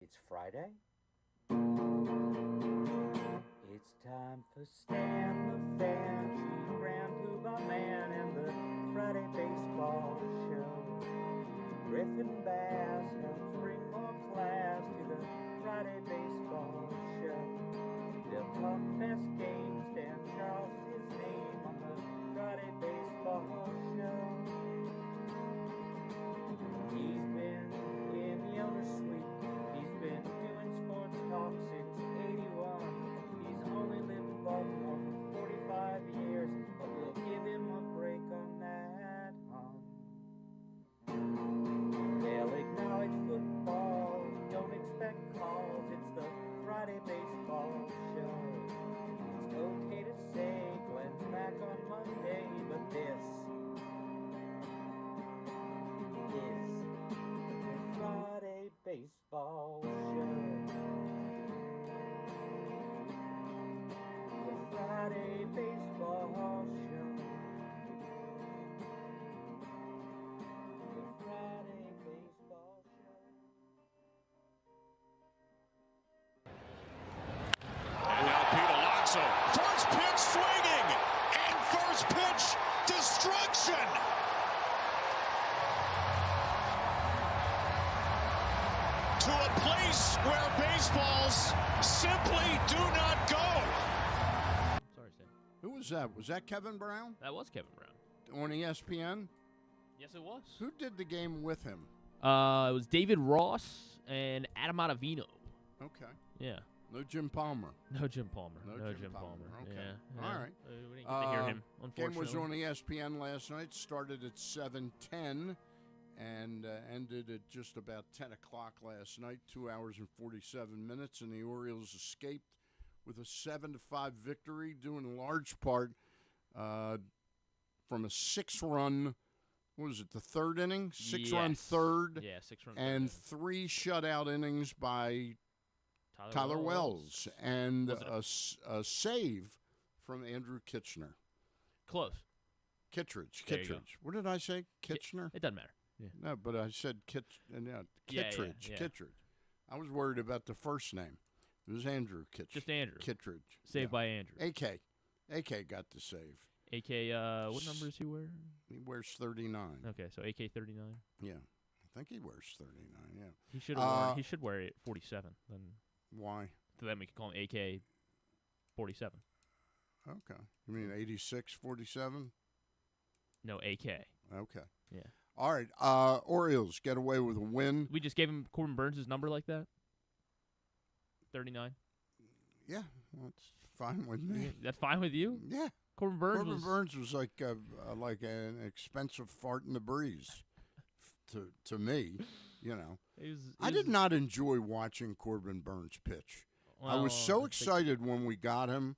It's Friday. It's time for Stan the Fan, Chief Grand Poobah Man, and the Friday Baseball Show. Griffin Bass helps bring more class to the Friday Baseball Show. They'll talk best games, Dan Charles his name on the Friday Baseball Show. He's been in the owner's suite. He's been doing sports talk since 81. He's only lived in Baltimore for 45 years, but we'll give him a break on that. They'll acknowledge football, don't expect calls. It's the Friday Baseball Show. It's okay to say Glenn's back on Monday, but this is the Friday Baseball Show. The Friday Baseball Show. The Friday Baseball Show. And now Pete Alonso. First pitch swinging. And first pitch destruction. To a place where baseballs simply do not go. Sorry, Stan. Who was that? Was that Kevin Brown That was Kevin Brown. on ESPN? Yes, it was. Who did the game with him? It was David Ross and Adam Ottavino. Okay. Yeah. No Jim Palmer. No Jim Palmer. No Jim Palmer. Okay. Yeah. All right. We didn't get to hear him, unfortunately. Game was on ESPN last night. Started at 7:10 and ended at just about 10 o'clock last night. 2 hours and 47 minutes, and the Orioles escaped with a 7-5 victory, due in large part from a 6-run. What was it? The third inning, 6-run third, Yeah, 6-run and third. 3 shutout innings by Tyler Wells, and Was it a save from Andrew Kitchener. Close. Kittredge. There you go. What did I say? Kitchener? It doesn't matter. Yeah. No, but I said Kittredge. yeah. Kittredge. I was worried about the first name. It was Andrew Kittredge. Just Andrew. Kittredge. Saved by Andrew. AK got the save. AK, what number does he wear? He wears 39. Okay, so AK 39. Yeah. I think he wears 39, yeah. He should wear it 47. Then Why? we can call him AK 47. Okay. You mean 86, 47? No, AK. Okay. Yeah. All right. Orioles get away with a win. We just gave him Corbin Burns' number like that? 39? Yeah, that's fine with me. That's fine with you? Yeah. Corbin Burns was like an expensive fart in the breeze to me, you know. I did not enjoy watching Corbin Burns pitch. I was so excited when we got him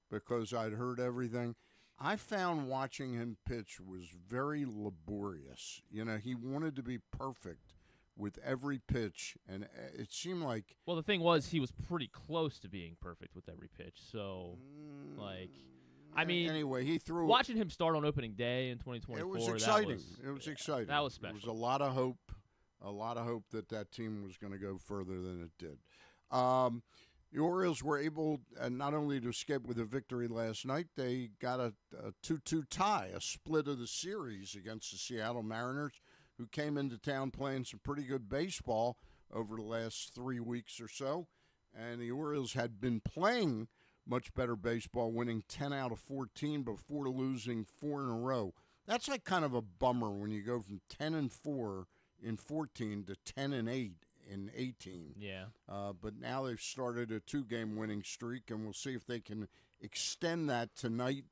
because I'd heard everything. I found watching him pitch was very laborious. You know, he wanted to be perfect with every pitch, and it seemed like... Well, the thing was, he was pretty close to being perfect with every pitch. So, I mean... Anyway, he threw... Watching him start on opening day in 2024... It was exciting. Exciting. That was special. There was a lot of hope that team was going to go further than it did. The Orioles were able not only to escape with a victory last night, they got a 2-2 tie, a split of the series against the Seattle Mariners, who came into town playing some pretty good baseball over the last 3 weeks or so. And the Orioles had been playing much better baseball, winning 10 out of 14 before losing 4 in a row. That's like kind of a bummer when you go from 10-4 in 14 to 10-8 in 18. Yeah. But now they've started a 2-game winning streak, and we'll see if they can extend that tonight.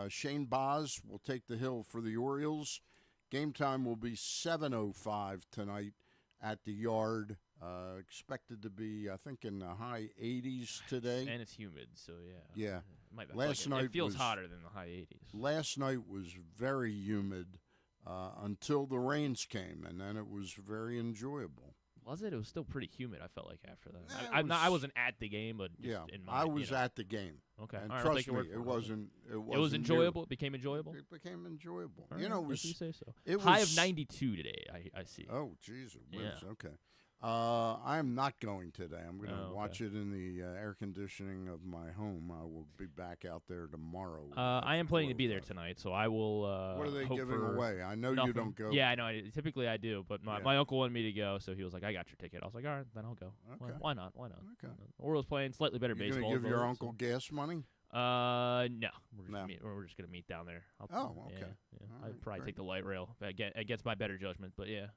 Shane Baz will take the hill for the Orioles. Game time will be 7:05 tonight at the Yard. Expected to be, I think, in the high 80s today. And it's humid, so yeah. Yeah. It feels hotter than the high 80s. Last night was very humid until the rains came, and then it was very enjoyable. Was it? It was still pretty humid, I felt like, after that. I wasn't at the game, but just in my... I was at the game. Okay. And all right, trust me, it wasn't... It was enjoyable? It became enjoyable? It became enjoyable. All you know, right, if you say so. It High was, of 92 today, I see. Oh, geez, it was. Yeah. Okay. I am not going today. I'm going to Oh, watch it in the air conditioning of my home. I will be back out there tomorrow. I am planning to be there tonight, so I will. What are they hope giving for away? I know nothing. you don't go. Yeah, I know. Typically I do, but Yeah. my uncle wanted me to go, so he was like, "I got your ticket." I was like, "All right, then I'll go." Okay. Why not? Why not? Okay. Orioles playing slightly better You baseball. going to give as your well, uncle gas money? No. We're just No. we're just gonna meet down there. Oh, okay. Yeah. All I'd right, probably great. take the light rail against my better judgment, but yeah.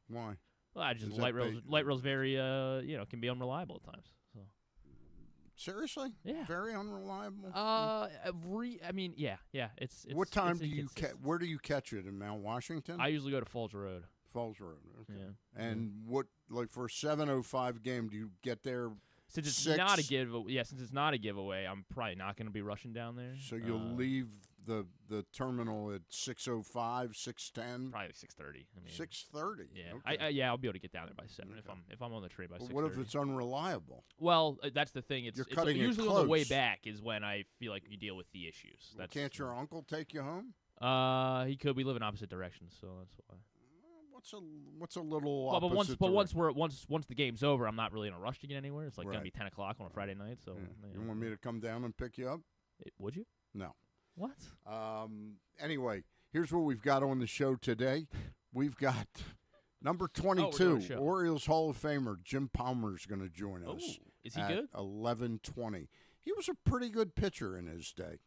Why? Well, I just Is that light rail's very can be unreliable at times. So Seriously? Yeah. Very unreliable? I mean, yeah. It's what time it's do you inconsistent. where do you catch it? In Mount Washington? I usually go to Falls Road. Falls Road. Okay. Yeah. And what, like for a 7:05 game, do you get there? Since it's 6? not a giveaway, since it's not a giveaway, I'm probably not going to be rushing down there. So you'll leave the terminal at 6:05, 6:10, Probably 6:30. I mean, 6:30. Yeah, Okay. I'll be able to get down there by 7 Okay. if I'm on the train by But 6:30. what if it's unreliable? Well, that's the thing. You're cutting it usually on the way close. back is when I feel like you deal with the issues. Well, can't your uncle take you home? He could. We live in opposite directions, so that's why. What's a little Well, but opposite once the game's over, I'm not really in a rush to get anywhere. It's like Right. gonna be 10 o'clock on a Friday night. So Yeah. You want me to come down and pick you up? would you? No. What? Anyway, here's what we've got on the show today. We've got number doing 22, a show. Orioles Hall of Famer Jim Palmer's going to join Oh, us. is he at good? 11:20. He was a pretty good pitcher in his day.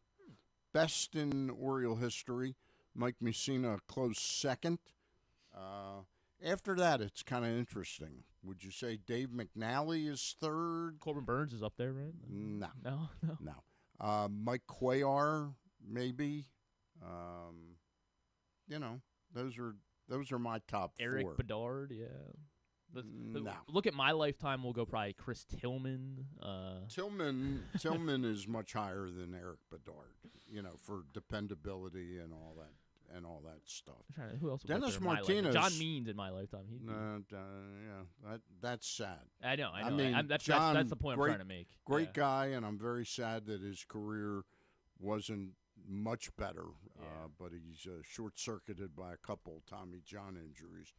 Best in Oriole history. Mike Messina a close second. After that, it's kind of interesting. Would you say Dave McNally is third? Corbin Burns is up there, right? No. No. Mike Cuellar, maybe. Those are my top Eric 4. Bedard, yeah. No. Look at my lifetime. We'll go probably Chris Tillman. Tillman is much higher than Eric Bedard, for dependability and all that stuff. I'm trying to, who else? Dennis was up there in my Martinez. lifetime? John Means in my lifetime. That's sad. I know. I mean, that's John, the point great- I'm trying to make. Great Yeah. guy, and I'm very sad that his career wasn't much better. Yeah. But he's short-circuited by a couple Tommy John injuries.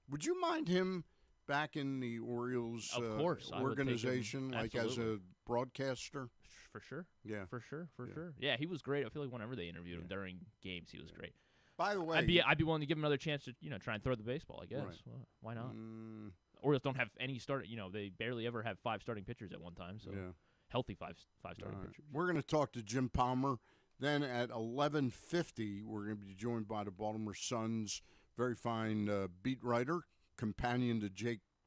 Would you mind him back in the Orioles Of course, I would take him. organization, like as a Absolutely. broadcaster? For sure. Yeah. For sure. Yeah. Sure. Yeah, he was great. I feel like whenever they interviewed him during games, he was great. By the way, I'd be willing to give him another chance to try and throw the baseball. I guess. Right. Well, why not? mm, Orioles don't have any start. They barely ever have 5 starting pitchers at one time. So yeah. healthy five starting All right. pitchers. We're going to talk to Jim Palmer. Then at 11:50, we're going to be joined by the Baltimore Sun's very fine beat writer, companion to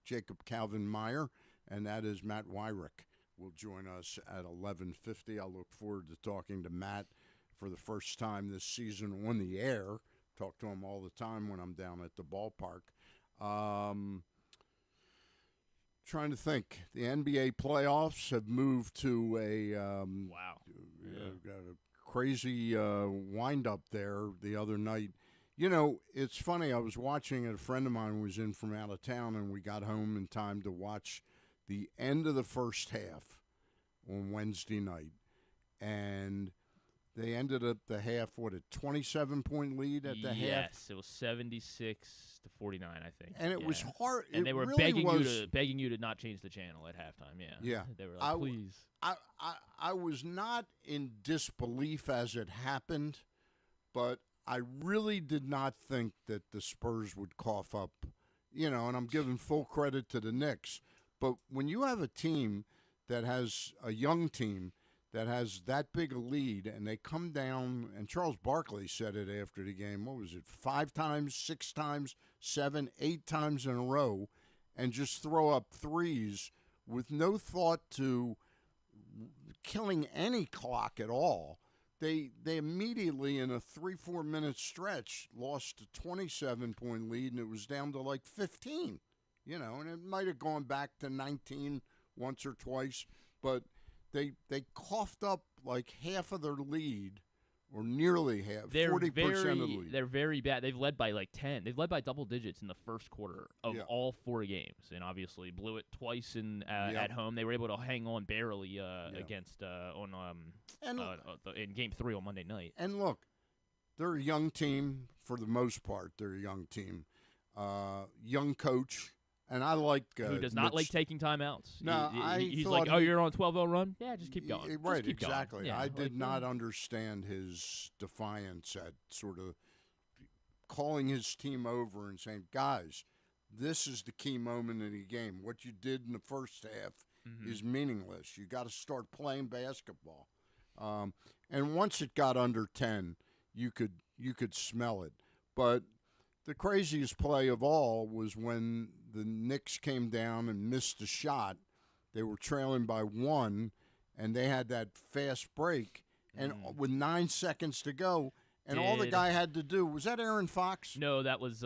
Jacob Calvin Meyer, and that is Matt Weyrich. Will join us at 11:50. I look forward to talking to Matt for the first time this season on the air. Talk to him all the time when I'm down at the ballpark. Trying to think. The NBA playoffs have moved to a Wow. got a crazy wind-up there the other night. It's funny. I was watching it. A friend of mine was in from out of town, and we got home in time to watch the end of the first half on Wednesday night. And they ended up the half, a 27-point lead at the half? Yes, it was 76-49, I think. And it was hard. And it they were really begging you to not change the channel at halftime. Yeah. Yeah. They were like, please. I was not in disbelief as it happened, but I really did not think that the Spurs would cough up, and I'm giving full credit to the Knicks. But when you have a team that has a young team that has that big a lead, and they come down, and Charles Barkley said it after the game, what was it, 5 times, 6 times, 7, 8 times in a row, and just throw up threes with no thought to killing any clock at all. They immediately, in a 3-4 minute stretch, lost a 27-point lead, and it was down to like 15, and it might have gone back to 19 once or twice, but they coughed up like half of their lead, or nearly half, 40% of the lead. They're very bad. They've led by like 10. They've led by double digits in the first quarter of all 4 games, and obviously blew it twice at home. They were able to hang on barely against in Game 3 on Monday night. And look, they're a young team for the most part. They're a young team, young coach And I like who does not like taking timeouts. No, he's like, oh, you're on a 12-0 run? Yeah, just keep going. Right, just keep exactly. Going. Yeah, I did not understand his defiance at sort of calling his team over and saying, guys, this is the key moment in the game. What you did in the first half is meaningless. You got to start playing basketball. And once it got under 10, you could smell it. But the craziest play of all was when the Knicks came down and missed a shot. They were trailing by 1, and they had that fast break. And with 9 seconds to go, and all the guy had to do was that Aaron Fox? No, that was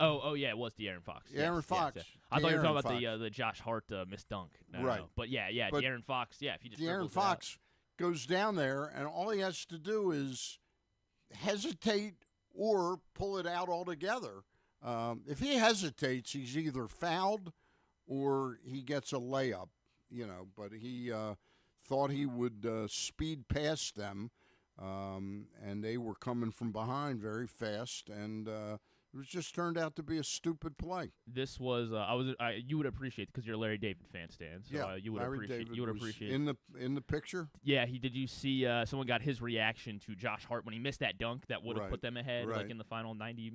Oh yeah, it was De'Aaron Fox. Aaron Fox. Yes. I thought you were talking about the Josh Hart missed dunk. Right. No. But yeah, De'Aaron Fox. Yeah, if you just De'Aaron Fox goes down there, and all he has to do is hesitate or pull it out altogether. If he hesitates, he's either fouled or he gets a layup. But he thought he would speed past them, and they were coming from behind very fast, and it just turned out to be a stupid play. This was you would appreciate it because you're a Larry David fan, Stan. So you would appreciate in the picture. Yeah, did you see someone got his reaction to Josh Hart when he missed that dunk that would have put them ahead like in the final 90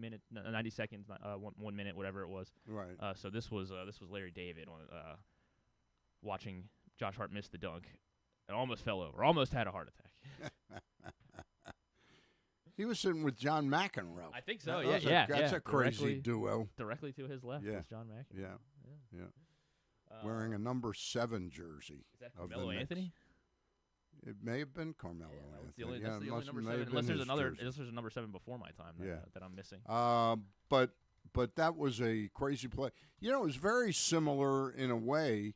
seconds, 1 minute, whatever it was. Right. So this was Larry David on watching Josh Hart miss the dunk and almost fell over, almost had a heart attack. He was sitting with John McEnroe. I think so. That's a crazy duo. Directly to his left is John McEnroe. Yeah. Wearing a number 7 jersey. Is that Carmelo Anthony? It may have been Carmelo Anthony. That's the only number 7. Unless there's a number 7 before my time that I'm missing. But that was a crazy play. It was very similar in a way.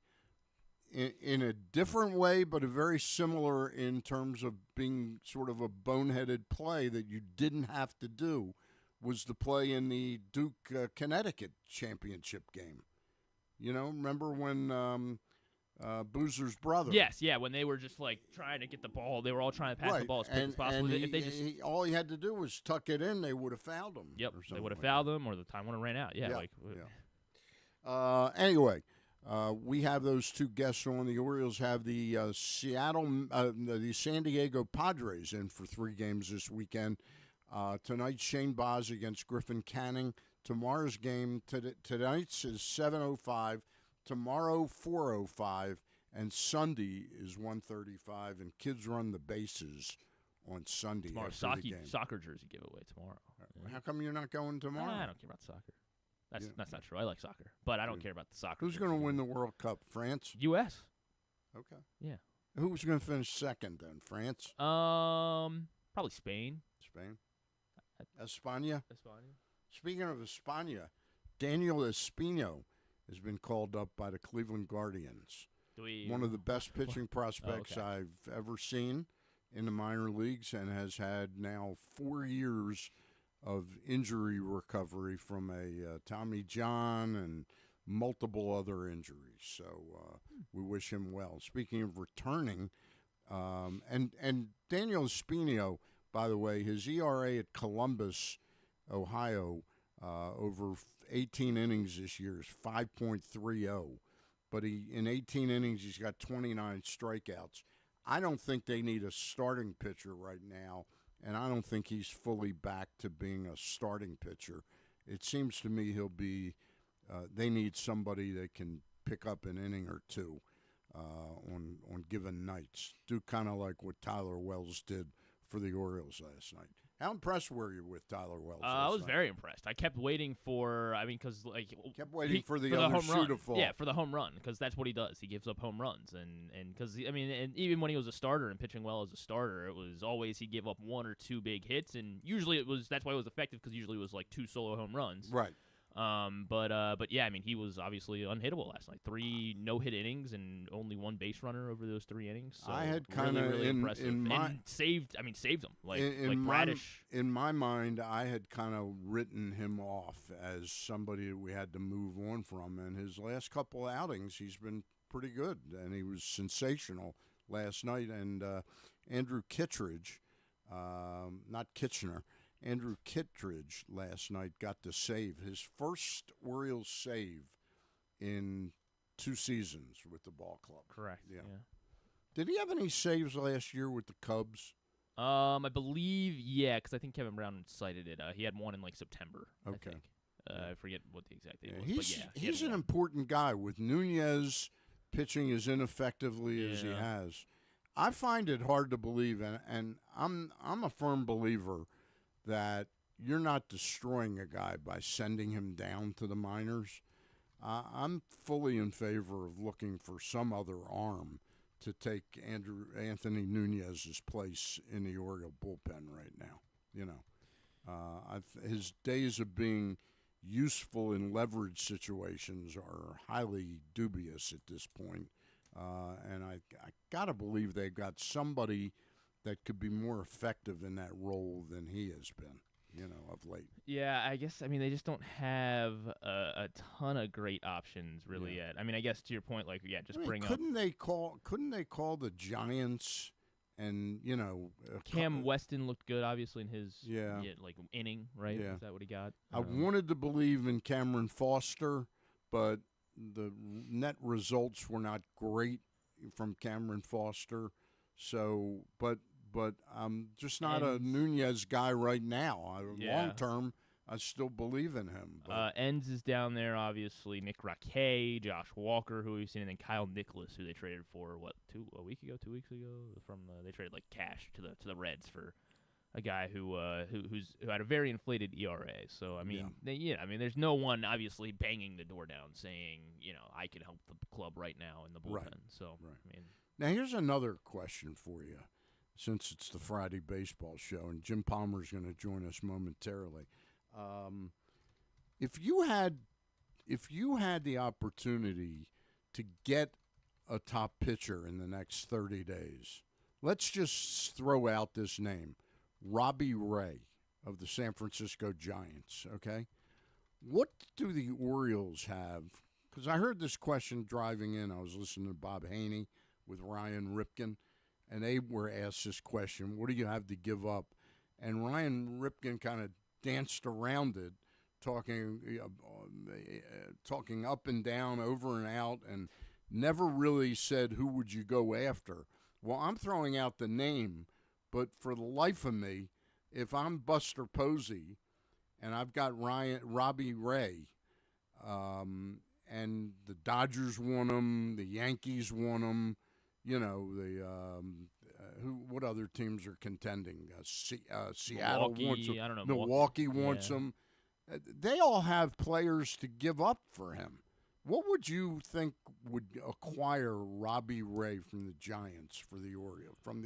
In a different way, but a very similar in terms of being sort of a boneheaded play that you didn't have to do, was the play in the Duke Connecticut championship game. Remember when Boozer's brother? Yes, when they were just like trying to get the ball, they were all trying to pass the ball as quick as possible. And all he had to do was tuck it in, they would have fouled him. Yep, they would have fouled him, or the time would have ran out. Anyway. We have those two guests on. The Orioles have the the San Diego Padres in for 3 games this weekend. Tonight, Shane Baz against Griffin Canning. Tomorrow's game, tonight's is 7:05. Tomorrow, 4:05. And Sunday is 1:35. And kids run the bases on Sunday. Tomorrow, soccer jersey giveaway tomorrow. How come you're not going tomorrow? I don't care about soccer. That's not true. I like soccer, but I don't care about the soccer. Who's going to win the World Cup? France? U.S. Okay. Yeah. Who's going to finish second then? France? Probably Spain. España? Speaking of España, Daniel Espino has been called up by the Cleveland Guardians. One of the best pitching prospects I've ever seen in the minor leagues, and has had now 4 years of injury recovery from a Tommy John and multiple other injuries. So we wish him well. Speaking of returning, and Daniel Espino, by the way, his ERA at Columbus, Ohio, over 18 innings this year is 5.30. But in 18 innings, he's got 29 strikeouts. I don't think they need a starting pitcher right now, and I don't think he's fully back to being a starting pitcher. It seems to me he'll be they need somebody that can pick up an inning or two on given nights. Do kind of like what Tyler Wells did for the Orioles last night. How impressed were you with Tyler Wells? I was very impressed. I kept waiting for, kept waiting for the other shoe to fall. Yeah, for the home run, because that's what he does. He gives up home runs, and because and even when he was a starter and pitching well as a starter, it was always he'd give up 1 or 2 big hits, and usually that's why it was effective, because usually it was like 2 solo home runs. Right. But yeah, he was obviously unhittable last night. 3 no-hit innings and only 1 base runner over those 3 innings. So I had kind of really impressive. And saved them like Bradish. In my mind, I had kind of written him off as somebody that we had to move on from. And his last couple outings, he's been pretty good, and he was sensational last night. And Andrew Kittredge, not Kitchener. Andrew Kittredge last night got the save. His first Orioles save in 2 seasons with the ball club. Correct. Yeah. Yeah. Did he have any saves last year with the Cubs? I believe, yeah, because I think Kevin Brown cited it. He had one in like September. Okay. I think. I forget what the exact date was. He's But yeah, he he's had an one. important guy with Nunez pitching as ineffectively as he Yeah. has. I find it hard to believe, and I'm a firm believer that you're not destroying a guy by sending him down to the minors. I'm fully in favor of looking for some other arm to take Anthony Nunez's place in the Oriole bullpen right now. You know, his days of being useful in leverage situations are highly dubious at this point. And I got to believe they've got somebody that could be more effective in that role than he has been, of late. Yeah, I guess. I mean, they just don't have a ton of great options really yet. I mean, I guess to your point, like, bring up. Couldn't they call the Giants and Cam Weston looked good, obviously, in his like inning, right? Yeah. Is that what he got? I wanted to believe in Cameron Foster, but the net results were not great from Cameron Foster. So, but I'm just not a Nunez guy right now. Long term, I still believe in him. Enns is down there, obviously. Nick Raquet, Josh Walker, who we've seen, and then Kyle Nicholas, who they traded for 2 weeks ago. They traded like cash to the Reds for a guy who had a very inflated ERA. So I mean, there's no one obviously banging the door down saying, I can help the club right now in the bullpen. Right. So Right. I mean, now here's another question for you, since it's the Friday baseball show, and Jim Palmer's going to join us momentarily. If you had the opportunity to get a top pitcher in the next 30 days, let's just throw out this name, Robbie Ray of the San Francisco Giants, okay? What do the Orioles have? Because I heard this question driving in. I was listening to Bob Haney with Ryan Ripken, and they were asked this question, what do you have to give up? And Ryan Ripken kind of danced around it, talking up and down, over and out, and never really said who would you go after. Well, I'm throwing out the name, but for the life of me, if I'm Buster Posey and I've got Robbie Ray, and the Dodgers want him, the Yankees want him, what other teams are contending? Seattle wants him. I don't know. Milwaukee wants him. They all have players to give up for him. What would you think would acquire Robbie Ray from the Giants from the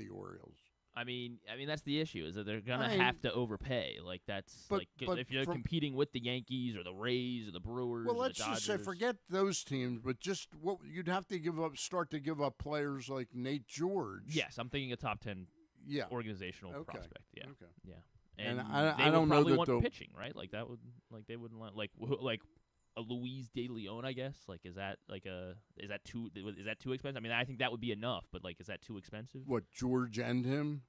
Orioles? I mean that's the issue, is that they're gonna have to overpay. Like if you're competing with the Yankees or the Rays or the Brewers. Well, or let's the just say Dodgers. forget those teams, but just what you'd have to start to give up players like Nate George. Yes, I'm thinking a top 10 organizational prospect. Yeah, Okay. yeah. And they I don't would know probably that want pitching, right? Like that would they wouldn't like a Luis De Leon, I guess. Like is that too expensive? I mean, I think that would be enough, but like is that too expensive? What, George and him?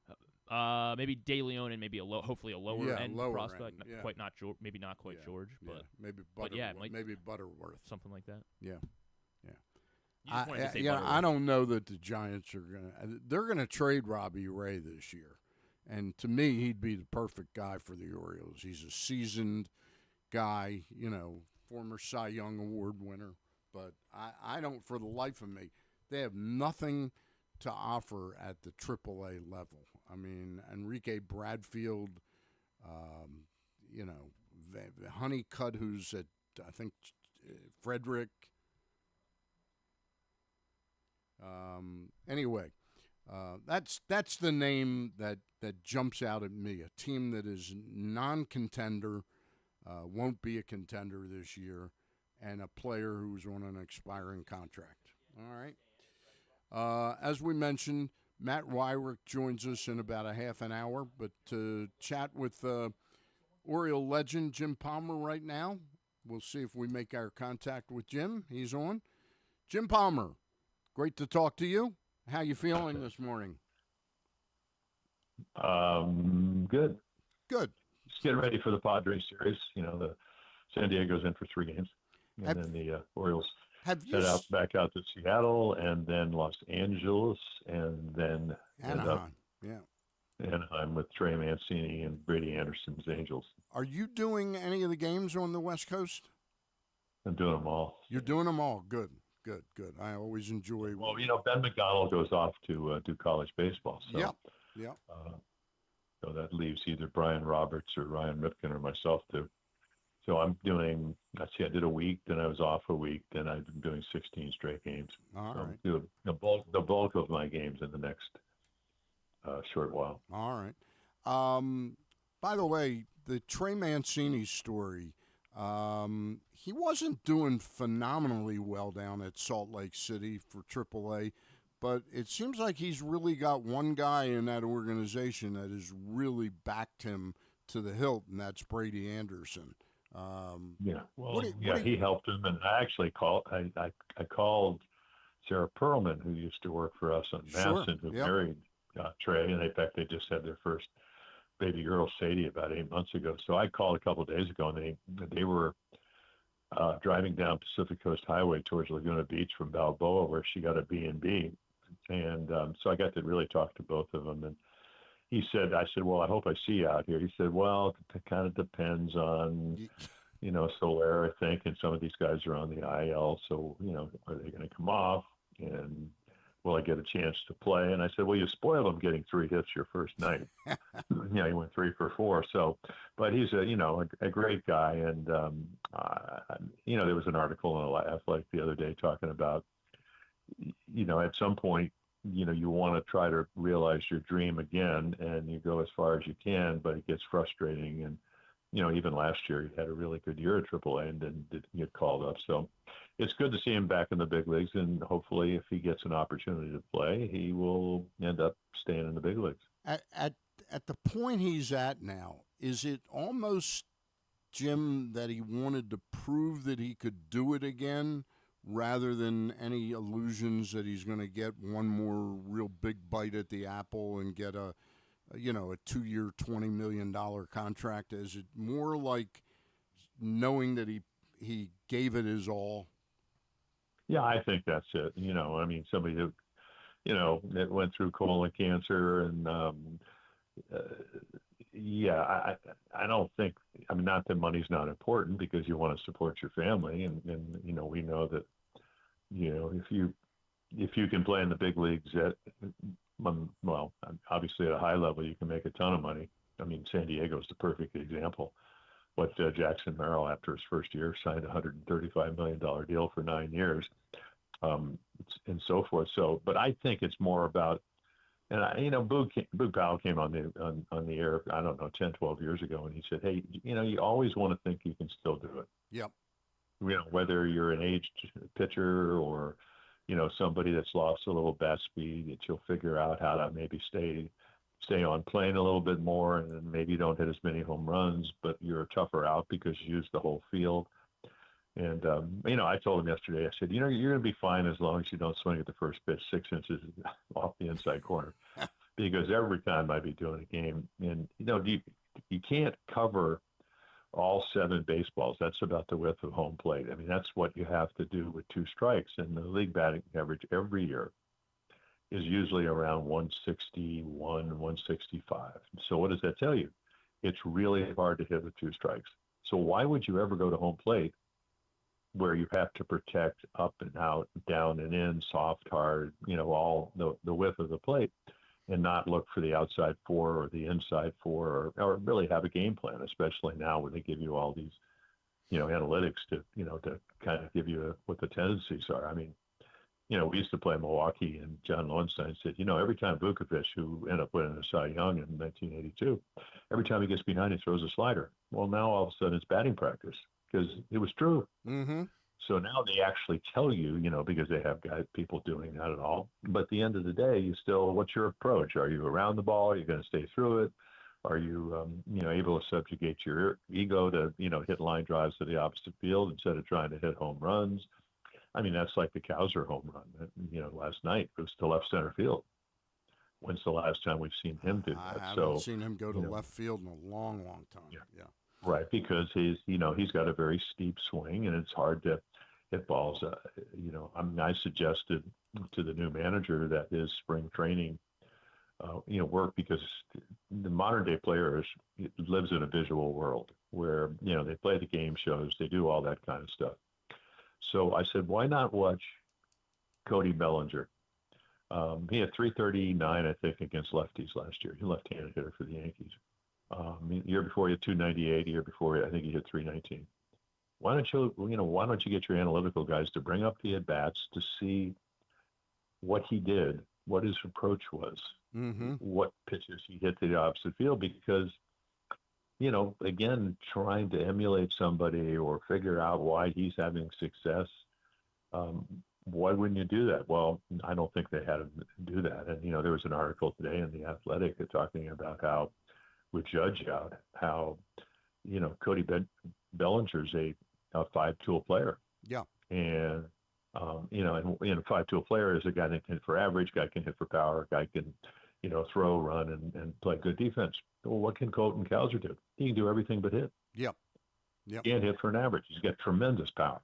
Maybe De Leon and maybe hopefully a lower end prospect. End, yeah. Maybe not quite George, but maybe maybe Butterworth, something like that. Yeah. You just wanted to say Butterworth. I don't know that the Giants they're gonna trade Robbie Ray this year, and to me, he'd be the perfect guy for the Orioles. He's a seasoned guy, former Cy Young Award winner, but I don't, for the life of me, they have nothing to offer at the AAA level. I mean, Enrique Bradfield, Honeycutt, who's at, I think, Frederick. Anyway, that's the name that jumps out at me. A team that is non-contender, won't be a contender this year, and a player who's on an expiring contract. All right. As we mentioned, Matt Weyrich joins us in about a half an hour, but to chat with Oriole legend Jim Palmer right now. We'll see if we make our contact with Jim. He's on. Jim Palmer, great to talk to you. How you feeling this morning? Good. Good. Just getting ready for the Padres series. The San Diego's in for 3 games, and then the Orioles Have you back out to Seattle, and then Los Angeles, and then Anaheim? Yeah. Anaheim with Trey Mancini and Brady Anderson's Angels. Are you doing any of the games on the West Coast? I'm doing them all. You're doing them all. Good. I always enjoy. Well, Ben McDonald goes off to do college baseball. So, Yep. So that leaves either Brian Roberts or Ryan Ripken or myself to. So I'm doing. I did a week, then I was off a week, then I've been doing 16 straight games. All so right. The bulk of my games in the next short while. All right. By the way, the Trey Mancini story. He wasn't doing phenomenally well down at Salt Lake City for AAA, but it seems like he's really got one guy in that organization that has really backed him to the hilt, and that's Brady Anderson. He helped him, and I actually called. I called Sarah Perlman, who used to work for us on Madison, who married Trey, and in fact they just had their first baby girl, Sadie, about 8 months ago. So I called a couple of days ago, and they were driving down Pacific Coast Highway towards Laguna Beach from Balboa, where she got a B&B. And so I got to really talk to both of them. And I said, well, I hope I see you out here. He said, well, it kind of depends on, Soler, I think. And some of these guys are on the IL. So, are they going to come off? And will I get a chance to play? And I said, well, you spoiled him getting 3 hits your first night. He went 3 for 4. So, but he's a great guy. And, there was an article in the Athletic the other day talking about, at some point, you want to try to realize your dream again, and you go as far as you can, but it gets frustrating. And, even last year, he had a really good year at AAA and then didn't get called up. So it's good to see him back in the big leagues, and hopefully if he gets an opportunity to play, he will end up staying in the big leagues. At the point he's at now, is it almost, Jim, that he wanted to prove that he could do it again rather than any illusions that he's going to get one more real big bite at the apple and get a 2-year, $20 million contract? Is it more like knowing that he gave it his all? Yeah, I think that's it. Somebody who, that went through colon cancer and, I don't think, not that money's not important, because you want to support your family. And we know that, if you can play in the big leagues obviously at a high level, you can make a ton of money. San Diego's the perfect example. What Jackson Merrill, after his first year, signed a $135 million deal for 9 years, and so forth. So, but I think it's more about, and Boog Powell came on the air, I don't know, 10, 12 years ago, and he said, hey, you always want to think you can still do it. Yep. Whether you're an aged pitcher or, somebody that's lost a little bat speed, that you'll figure out how to maybe stay on playing a little bit more, and then maybe you don't hit as many home runs, but you're a tougher out because you use the whole field. And, I told him yesterday, I said, you're going to be fine as long as you don't swing at the first pitch 6 inches off the inside corner, because every time I'd be doing a game, and, you can't cover all 7 baseballs. That's about the width of home plate. That's what you have to do with 2 strikes. And the league batting average every year is usually around 161, 165. So what does that tell you? It's really hard to hit with 2 strikes. So why would you ever go to home plate where you have to protect up and out, down and in, soft, hard, all the width of the plate, and not look for the outside 4 or the inside 4, or really have a game plan, especially now when they give you all these, analytics to kind of give you what the tendencies are. We used to play Milwaukee, and John Lowenstein said, every time Vukovich, who ended up winning the Cy Young in 1982, every time he gets behind, he throws a slider. Well, now all of a sudden it's batting practice, because it was true. Mm-hmm. So now they actually tell you, because they have people doing that at all. But at the end of the day, what's your approach? Are you around the ball? Are you going to stay through it? Are you, able to subjugate your ego to, hit line drives to the opposite field instead of trying to hit home runs? That's like the Cowser home run, last night. It was to left center field. When's the last time we've seen him do that? I haven't seen him go to left field in a long, long time. Yeah. Right, because he's got a very steep swing, and it's hard to hit balls. I suggested to the new manager that his spring training, work, because the modern day player lives in a visual world where, they play the game shows, they do all that kind of stuff. So I said, why not watch Cody Bellinger? He had 339, I think, against lefties last year. He's a left-handed hitter for the Yankees. The year before he had 298. The year before, I think he hit 319. Why don't you get your analytical guys to bring up the at bats to see what he did, what his approach was, what pitches he hit to the opposite field? Because, again, trying to emulate somebody or figure out why he's having success, why wouldn't you do that? Well, I don't think they had him do that. And, there was an article today in The Athletic talking about how, with Judge out, how, Cody Bellinger's a five-tool player. Yeah. And, and a five-tool player is a guy that can hit for average, guy can hit for power, guy can, throw, run, and play good defense. Well, what can Colton Cowser do? He can do everything but hit. Yep. He can't hit for an average. He's got tremendous power.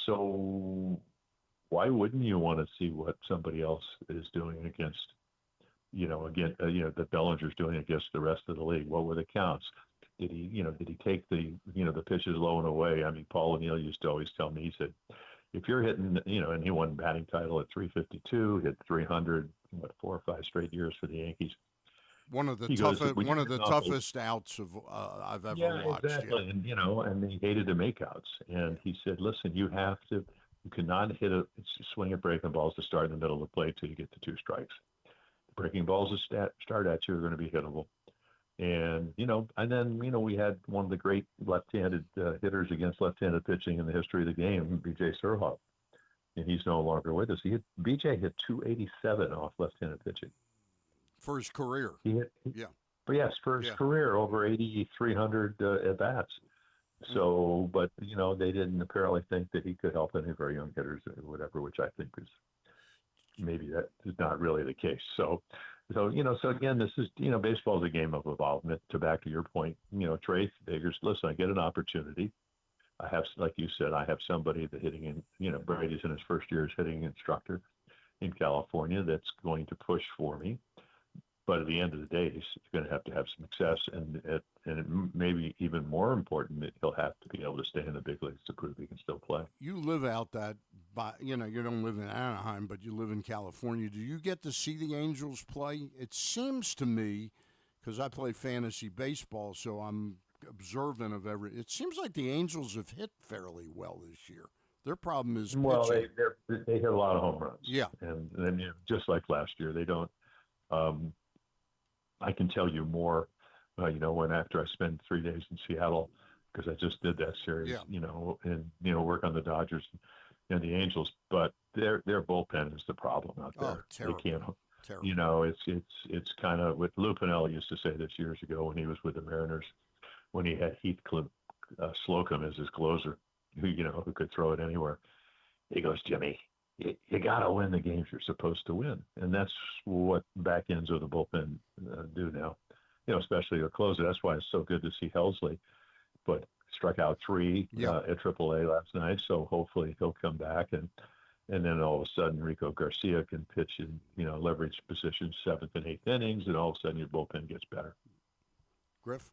So why wouldn't you want to see what somebody else is doing against, that Bellinger's doing against the rest of the league? What were the counts? Did he take the pitches low and away? I mean, Paul O'Neill used to always tell me, he said, if you're hitting, and he won batting title at 352, hit 300, 4 or 5 straight years for the Yankees. One of the toughest outs of I've ever watched. Exactly. Yeah. And he hated to make outs. And he said, listen, you cannot swing at breaking balls to start in the middle of the plate till you get to 2 strikes. Breaking balls to start at you are going to be hittable. And, and then, we had one of the great left-handed hitters against left-handed pitching in the history of the game, B.J. Surhoff. And he's no longer with us. B.J. hit 287 off left-handed pitching. For his career. But yes, for his career, over 8,300 at-bats. So, but, they didn't apparently think that he could help any of our young hitters or whatever, which I think is maybe that is not really the case. So again, this is, baseball is a game of evolvement. To back to your point, Trey figures, listen, I get an opportunity. I have, like you said, I have somebody that hitting in, Brady's in his first year as hitting instructor in California that's going to push for me. But at the end of the day, he's going to have some success, and maybe even more important, that he'll have to be able to stay in the big leagues to prove he can still play. You live out that, you don't live in Anaheim, but you live in California. Do you get to see the Angels play? It seems to me, because I play fantasy baseball, so I'm observant of it seems like the Angels have hit fairly well this year. Their problem is pitching. Well, they hit a lot of home runs. Yeah. And then, just like last year, they don't. I can tell you more, when after I spend 3 days in Seattle, because I just did that series, and work on the Dodgers and the Angels, but their bullpen is the problem out there. Oh, terrible. They can't, terrible. It's kind of what Lou Piniella used to say this years ago when he was with the Mariners, when he had Heathcliff Slocum as his closer, who could throw it anywhere. He goes, Jimmy, you got to win the games you're supposed to win. And that's what back ends of the bullpen do now, especially a closer. That's why it's so good to see Helsley, but struck out 3 at AAA last night. So hopefully he'll come back. And then all of a sudden Rico Garcia can pitch in, leverage positions 7th and 8th innings. And all of a sudden your bullpen gets better. Griff?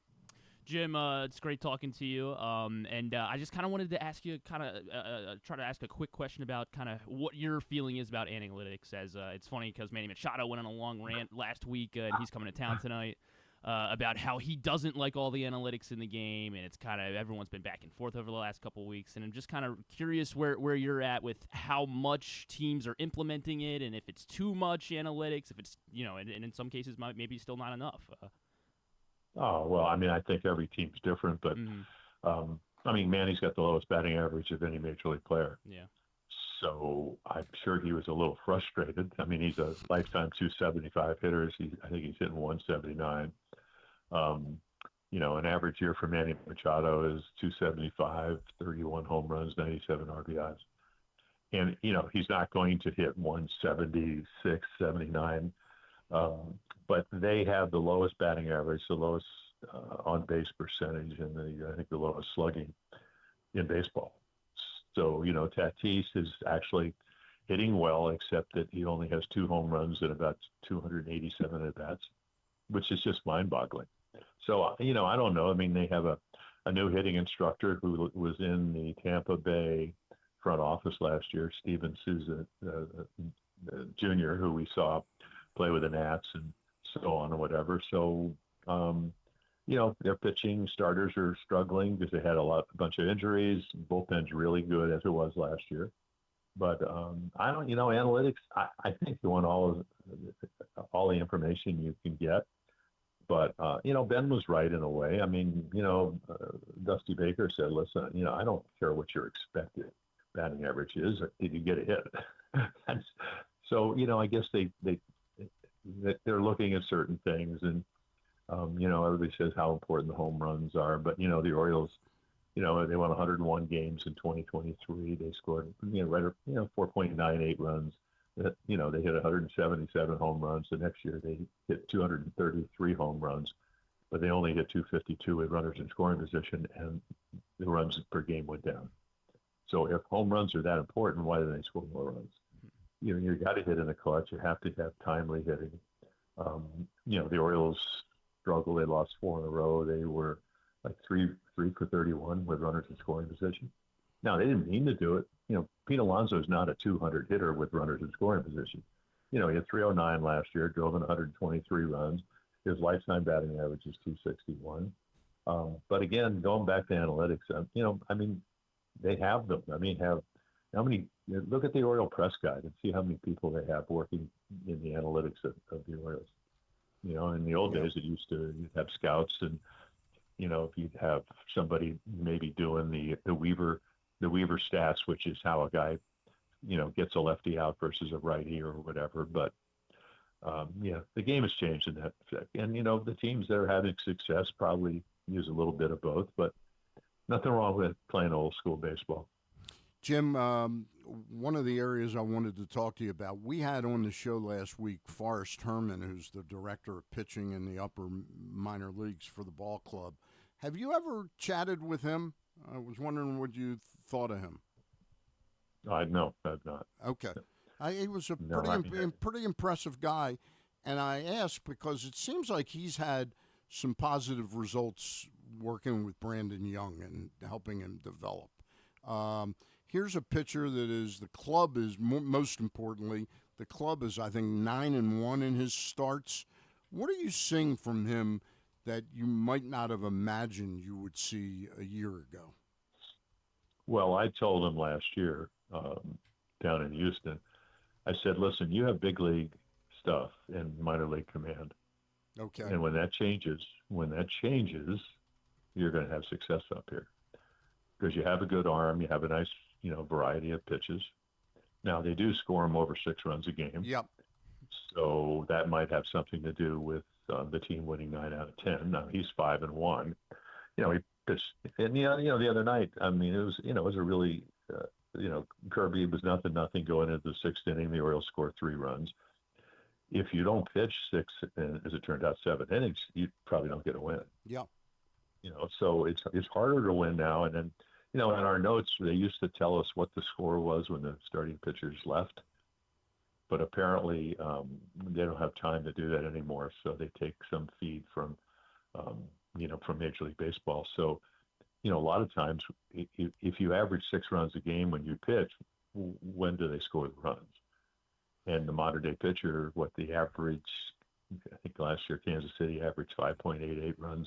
Jim, it's great talking to you. And I just kind of wanted to ask you, try to ask a quick question about kind of what your feeling is about analytics. As it's funny because Manny Machado went on a long rant last week, and he's coming to town tonight, about how he doesn't like all the analytics in the game, and it's kind of everyone's been back and forth over the last couple of weeks. And I'm just kind of curious where you're at with how much teams are implementing it, and if it's too much analytics, if it's and in some cases maybe still not enough. Oh, well, I mean, I think every team's different, but, Manny's got the lowest batting average of any major league player. Yeah. So I'm sure he was a little frustrated. I mean, he's a lifetime 275 hitter. I think he's hitting 179. An average year for Manny Machado is 275, 31 home runs, 97 RBIs. And, he's not going to hit 176, 79. But they have the lowest batting average, the lowest on base percentage, and I think the lowest slugging in baseball. So, Tatis is actually hitting well, except that he only has 2 home runs and about 287 at bats, which is just mind boggling. So, I don't know. I mean, they have a new hitting instructor who was in the Tampa Bay front office last year, Steven Souza Jr., who we saw play with the Nats and so on or whatever. So, their pitching starters are struggling because they had a bunch of injuries. Bullpen's really good as it was last year. But I don't, analytics, I think you want all the information you can get. But, Ben was right in a way. I mean, Dusty Baker said, listen, I don't care what your expected batting average is. Did you get a hit? So, I guess they're looking at certain things. And, everybody says how important the home runs are. But, the Orioles, they won 101 games in 2023. They scored, right, 4.98 runs. They hit 177 home runs. The next year they hit 233 home runs, but they only hit 252 with runners in scoring position, and the runs per game went down. So if home runs are that important, why do they score more runs? You got to hit in the clutch. You have to have timely hitting. The Orioles struggled. They lost 4 in a row. They were like 3 for 31 with runners in scoring position. Now, they didn't mean to do it. Pete Alonso is not a 200 hitter with runners in scoring position. He had 309 last year, drove in 123 runs. His lifetime batting average is 261. But again, going back to analytics, they have them. How many? Look at the Oriole press guide and see how many people they have working in the analytics of the Orioles. In the old days, you'd have scouts, and if you'd have somebody maybe doing the Weaver stats, which is how a guy, gets a lefty out versus a righty or whatever. But the game has changed in that effect. And the teams that are having success probably use a little bit of both, but nothing wrong with playing old school baseball. Jim, one of the areas I wanted to talk to you about, we had on the show last week Forrest Herman, who's the director of pitching in the upper minor leagues for the ball club. Have you ever chatted with him? I was wondering what you thought of him. No, I've not. Okay. He was a pretty impressive guy, and I asked because it seems like he's had some positive results working with Brandon Young and helping him develop. Here's a pitcher that is the club is most importantly, the club is I think 9-1 in his starts. What are you seeing from him that you might not have imagined you would see a year ago? Well, I told him last year down in Houston, I said, listen, you have big league stuff in minor league command. Okay. And when that changes, you're going to have success up here because you have a good arm. You have a nice, variety of pitches. Now they do score him over 6 runs a game. Yep. So that might have something to do with the team winning 9 out of 10. Now he's 5-1. He pitched, and the other night, it was a really, Kirby, it was 0-0 going into the 6th inning. The Orioles scored 3 runs. If you don't pitch 6, and as it turned out 7 innings, you probably don't get a win. Yeah. So it's harder to win now. And then, in our notes, they used to tell us what the score was when the starting pitchers left. But apparently they don't have time to do that anymore. So they take some feed from Major League Baseball. So, a lot of times if you average 6 runs a game when you pitch, when do they score the runs? And the modern day pitcher, what the average, I think last year Kansas City averaged 5.88 runs,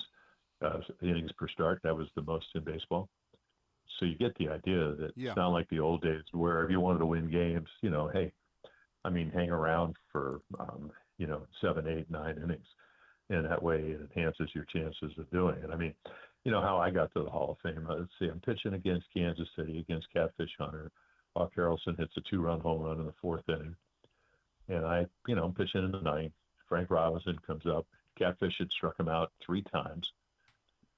innings per start. That was the most in baseball. So you get the idea that it's not like the old days where if you wanted to win games, hang around for, 7, 8, 9 innings. And that way it enhances your chances of doing it. How I got to the Hall of Fame. Let's see, I'm pitching against Kansas City, against Catfish Hunter. Hawk Harrelson hits a 2-run home run in the 4th inning. And I'm pitching in the 9th. Frank Robinson comes up. Catfish had struck him out 3 times.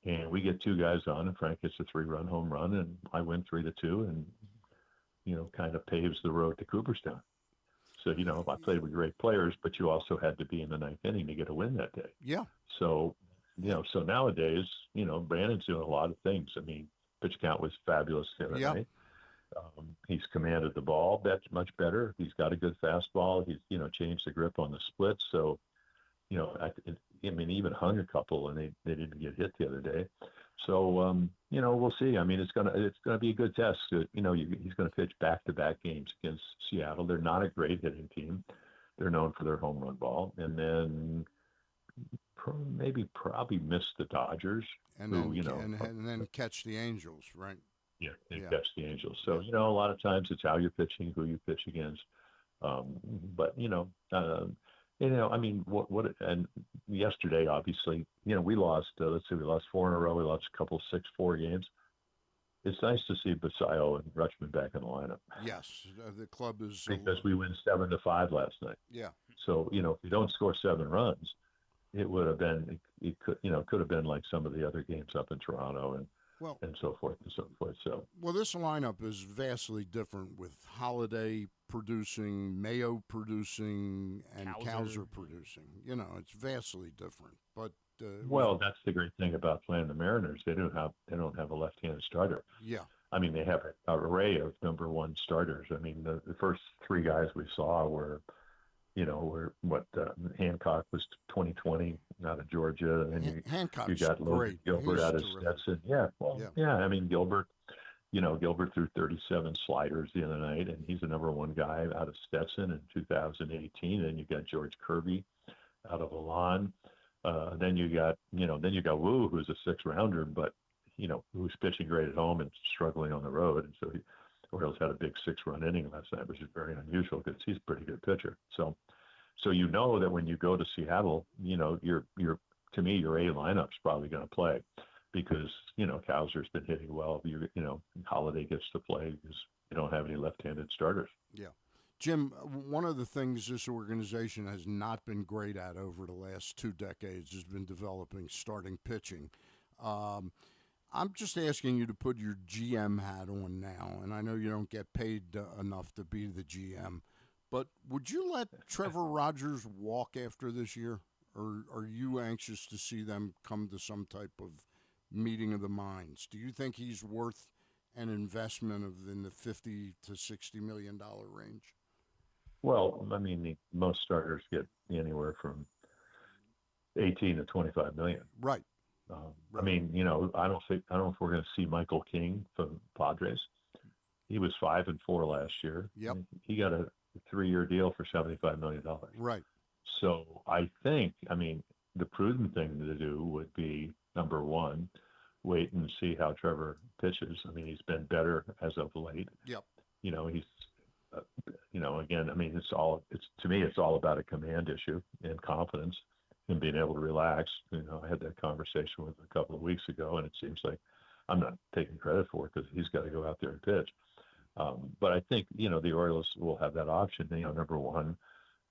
And we get 2 guys on, and Frank hits a 3-run home run, and I win 3-2, and, kind of paves the road to Cooperstown. So, I played with great players, but you also had to be in the 9th inning to get a win that day. Yeah. So, so nowadays, Brandon's doing a lot of things. Pitch count was fabulous the other night. He's commanded the ball that's much better. He's got a good fastball. He's changed the grip on the splits. So I mean, he even hung a couple and they didn't get hit the other day. So we'll see. I mean, it's gonna be a good test. He's going to pitch back-to-back games against Seattle. They're not a great hitting team. They're known for their home run ball, and then probably miss the Dodgers, and then catch the Angels, right? Yeah, and catch the Angels. So a lot of times it's how you're pitching, who you pitch against. But I mean, what? And yesterday, obviously, we lost. Let's see, we lost 4 in a row. We lost a couple 6-4 games. It's nice to see Basayo and Rutschman back in the lineup. Yes, the club is because we win 7-5 last night. Yeah. So if you don't score 7 runs, it would have been it could have been like some of the other games up in Toronto and so forth and so forth. So this lineup is vastly different with Holiday producing, Mayo producing, and Cowser producing. It's vastly different. But that's the great thing about playing the Mariners. They don't have a left-handed starter. Yeah. I mean, they have an array of number one starters. I mean, the first 3 guys we saw were Hancock was 2020 out of Georgia, and then you got Logan Gilbert out of Stetson. Yeah, I mean Gilbert threw 37 sliders the other night, and he's the number one guy out of Stetson in 2018. And you got George Kirby out of Milan. Then you got Wu, who's a 6-rounder, but who's pitching great at home and struggling on the road. And so Orioles had a big 6-run inning last night, which is very unusual because he's a pretty good pitcher. So that when you go to Seattle, your to me your A lineup's probably going to play because Cowser's been hitting well. Holiday gets to play because you don't have any left-handed starters. Yeah. Jim, one of the things this organization has not been great at over the last 2 decades has been developing starting pitching. I'm just asking you to put your GM hat on now, and I know you don't get paid enough to be the GM, but would you let Trevor Rogers walk after this year, or are you anxious to see them come to some type of meeting of the minds? Do you think he's worth an investment in the $50 to $60 million range? Well, I mean, most starters get anywhere from 18 to 25 million. Right. I mean, I don't know if we're going to see Michael King from Padres. He was 5-4 last year. Yep. He got a 3-year deal for $75 million. Right. So I think, the prudent thing to do would be, number one, wait and see how Trevor pitches. I mean, he's been better as of late. Yep. He's, again, to me, it's all about a command issue and confidence and being able to relax. I had that conversation with him a couple of weeks ago, and it seems like I'm not taking credit for it because he's got to go out there and pitch. But I think, the Orioles will have that option. Number one,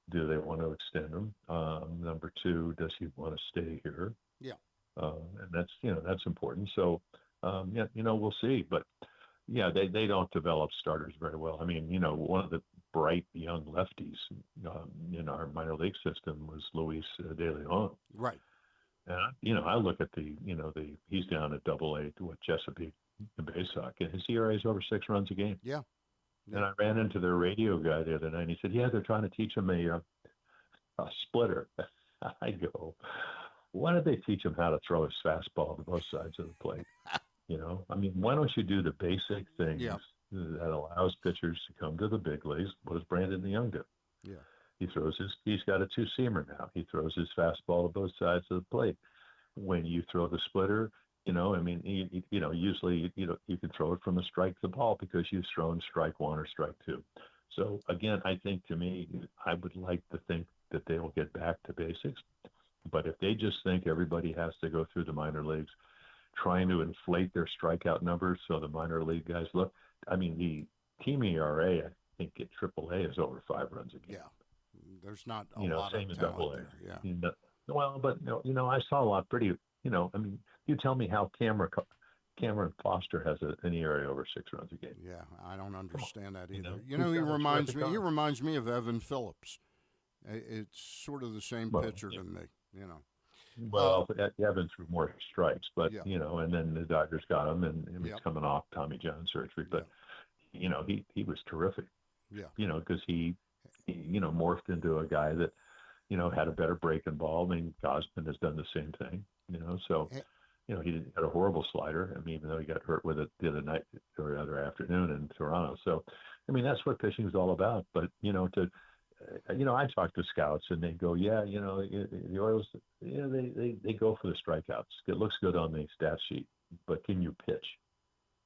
do they want to extend him? Number two, does he want to stay here? Yeah. And that's important. So, we'll see. But, they don't develop starters very well. I mean, one of the bright young lefties in our minor league system was Luis De Leon. Right. And, I look at he's down at AA with Chesapeake and Baysock, and his ERA is over 6 runs a game. Yeah. And I ran into their radio guy the other night, and he said, they're trying to teach him a splitter. I go, why don't they teach him how to throw his fastball to both sides of the plate? Why don't you do the basic things that allows pitchers to come to the big leagues? What does Brandon DeYoung do? Yeah. He's got a 2-seamer now. He throws his fastball to both sides of the plate. When you throw the splitter, usually, you can throw it from a strike to the ball because you've thrown strike 1 or strike 2. So again, I think to me, I would like to think that they will get back to basics. But if they just think everybody has to go through the minor leagues, trying to inflate their strikeout numbers so the minor league guys look, the team ERA, I think at AAA is over 5 runs a game. Yeah. There's not a lot same of as talent AA. there. Yeah. Well, but I saw a lot pretty. You tell me how Cameron Foster has an ERA over 6 runs a game. Yeah, I don't understand that either. He reminds me of Evan Phillips. It's sort of the same pitcher to me. Well, Evans threw more strikes, but and then the Dodgers got him, and he's coming off Tommy John surgery. But he was terrific. Yeah. Because he morphed into a guy that had a better breaking ball. I mean, Gosman has done the same thing. So Eh, he had a horrible slider. I mean, even though he got hurt with it the other night or the other afternoon in Toronto. So, I mean, that's what pitching is all about. But I talk to scouts and they go, yeah, the Orioles, they go for the strikeouts. It looks good on the stat sheet, but can you pitch?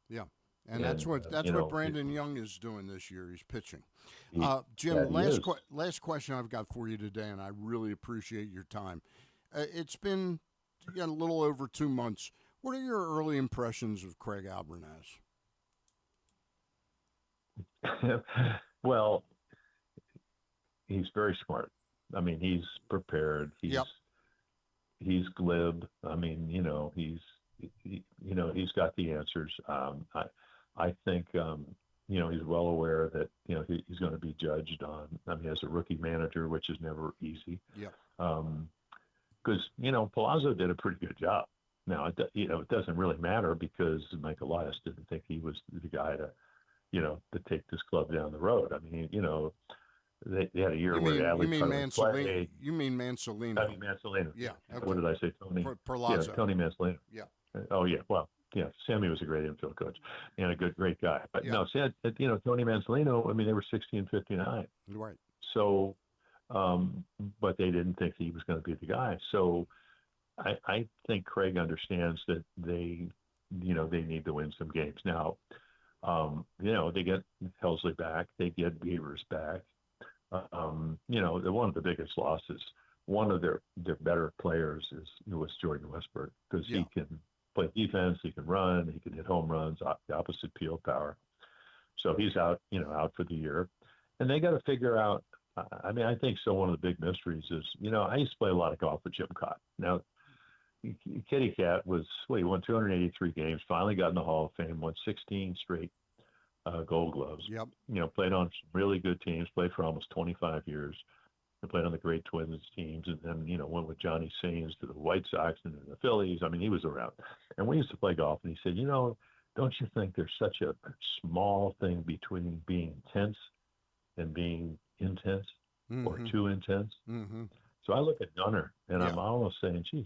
Yeah. And that's what Brandon Young is doing this year. He's pitching. Jim, last question I've got for you today, and I really appreciate your time. It's been a little over 2 months. What are your early impressions of Craig Albernaz? Well, he's very smart. I mean, he's prepared. He's glib. I mean, he's got the answers. I think he's well aware that he's going to be judged on. I mean, as a rookie manager, which is never easy. Yeah. Because Palazzo did a pretty good job. Now it doesn't really matter because Mike Elias didn't think he was the guy to take this club down the road. I mean, they had a year where Adley you mean Mansolino? You mean Mansolino? I mean Mansolino. Yeah. Okay. What did I say, Tony? Palazzo. Yeah, Tony Mansolino. Yeah. Oh yeah. Well, yeah. Sammy was a great infield coach and a great guy. But no, Tony Mansolino. I mean, they were 60-59. Right. So, but they didn't think he was going to be the guy. So, I think Craig understands that they need to win some games now. They get Helsley back, they get Beavers back. They're one of the biggest losses. One of their better players was Jordan Westburg because he can play defense, he can run, he can hit home runs, the opposite field power. So he's out for the year, and they got to figure out. I mean, I think so. One of the big mysteries is, I used to play a lot of golf with Jim Cott. Now, Kitty Cat he won 283 games, finally got in the Hall of Fame, won 16 straight Gold Gloves. Yep. Played on some really good teams, played for almost 25 years. He played on the great Twins teams, and then, went with Johnny Sains to the White Sox and the Phillies. I mean, he was around. And we used to play golf, and he said, don't you think there's such a small thing between being intense and being intense or too intense? Mm-hmm. So I look at Gunnar, and I'm almost saying, geez,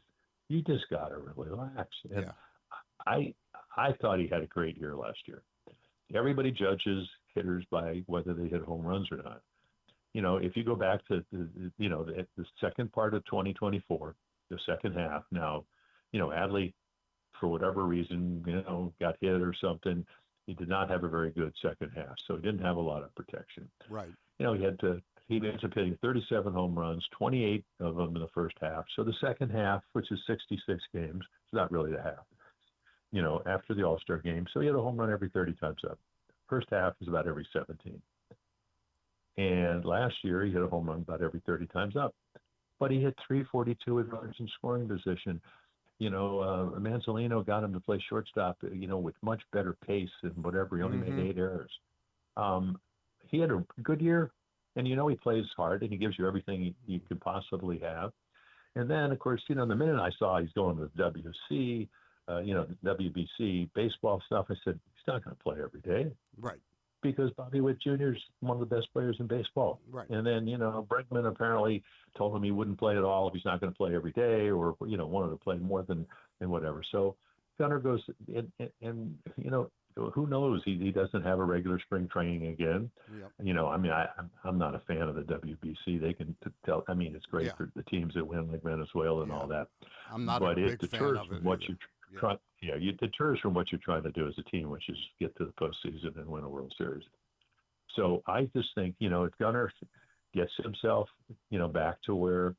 you just got to relax. And I thought he had a great year last year. Everybody judges hitters by whether they hit home runs or not. If you go back to the second part of 2024, the second half. Now, Adley, for whatever reason, got hit or something. He did not have a very good second half, so he didn't have a lot of protection. Right. He ends up hitting 37 home runs, 28 of them in the first half. So the second half, which is 66 games, it's not really the half. After the All-Star game, so he had a home run every 30 times up. First half is about every 17. And last year, he hit a home run about every 30 times up. But he hit 342 with runners in scoring position. Manzolino got him to play shortstop, with much better pace and whatever. He only made 8 errors. He had a good year, and he plays hard, and he gives you everything you could possibly have. And then, of course, the minute I saw he's going to the WC, WBC baseball stuff, I said, he's not going to play every day. Right. Because Bobby Witt Jr. is one of the best players in baseball. Right. And then, Bregman apparently told him he wouldn't play at all if he's not going to play every day, or, wanted to play more than whatever. So Gunnar goes, and who knows? He doesn't have a regular spring training again. Yep. I'm not a fan of the WBC. They can tell. I mean, it's great for the teams that win, like Venezuela and all that. I'm not but a it big fan deters of from it. what you try. Yeah, it deters from what you're trying to do as a team, which is get to the postseason and win a World Series. So I just think, if Gunnar gets himself, back to where,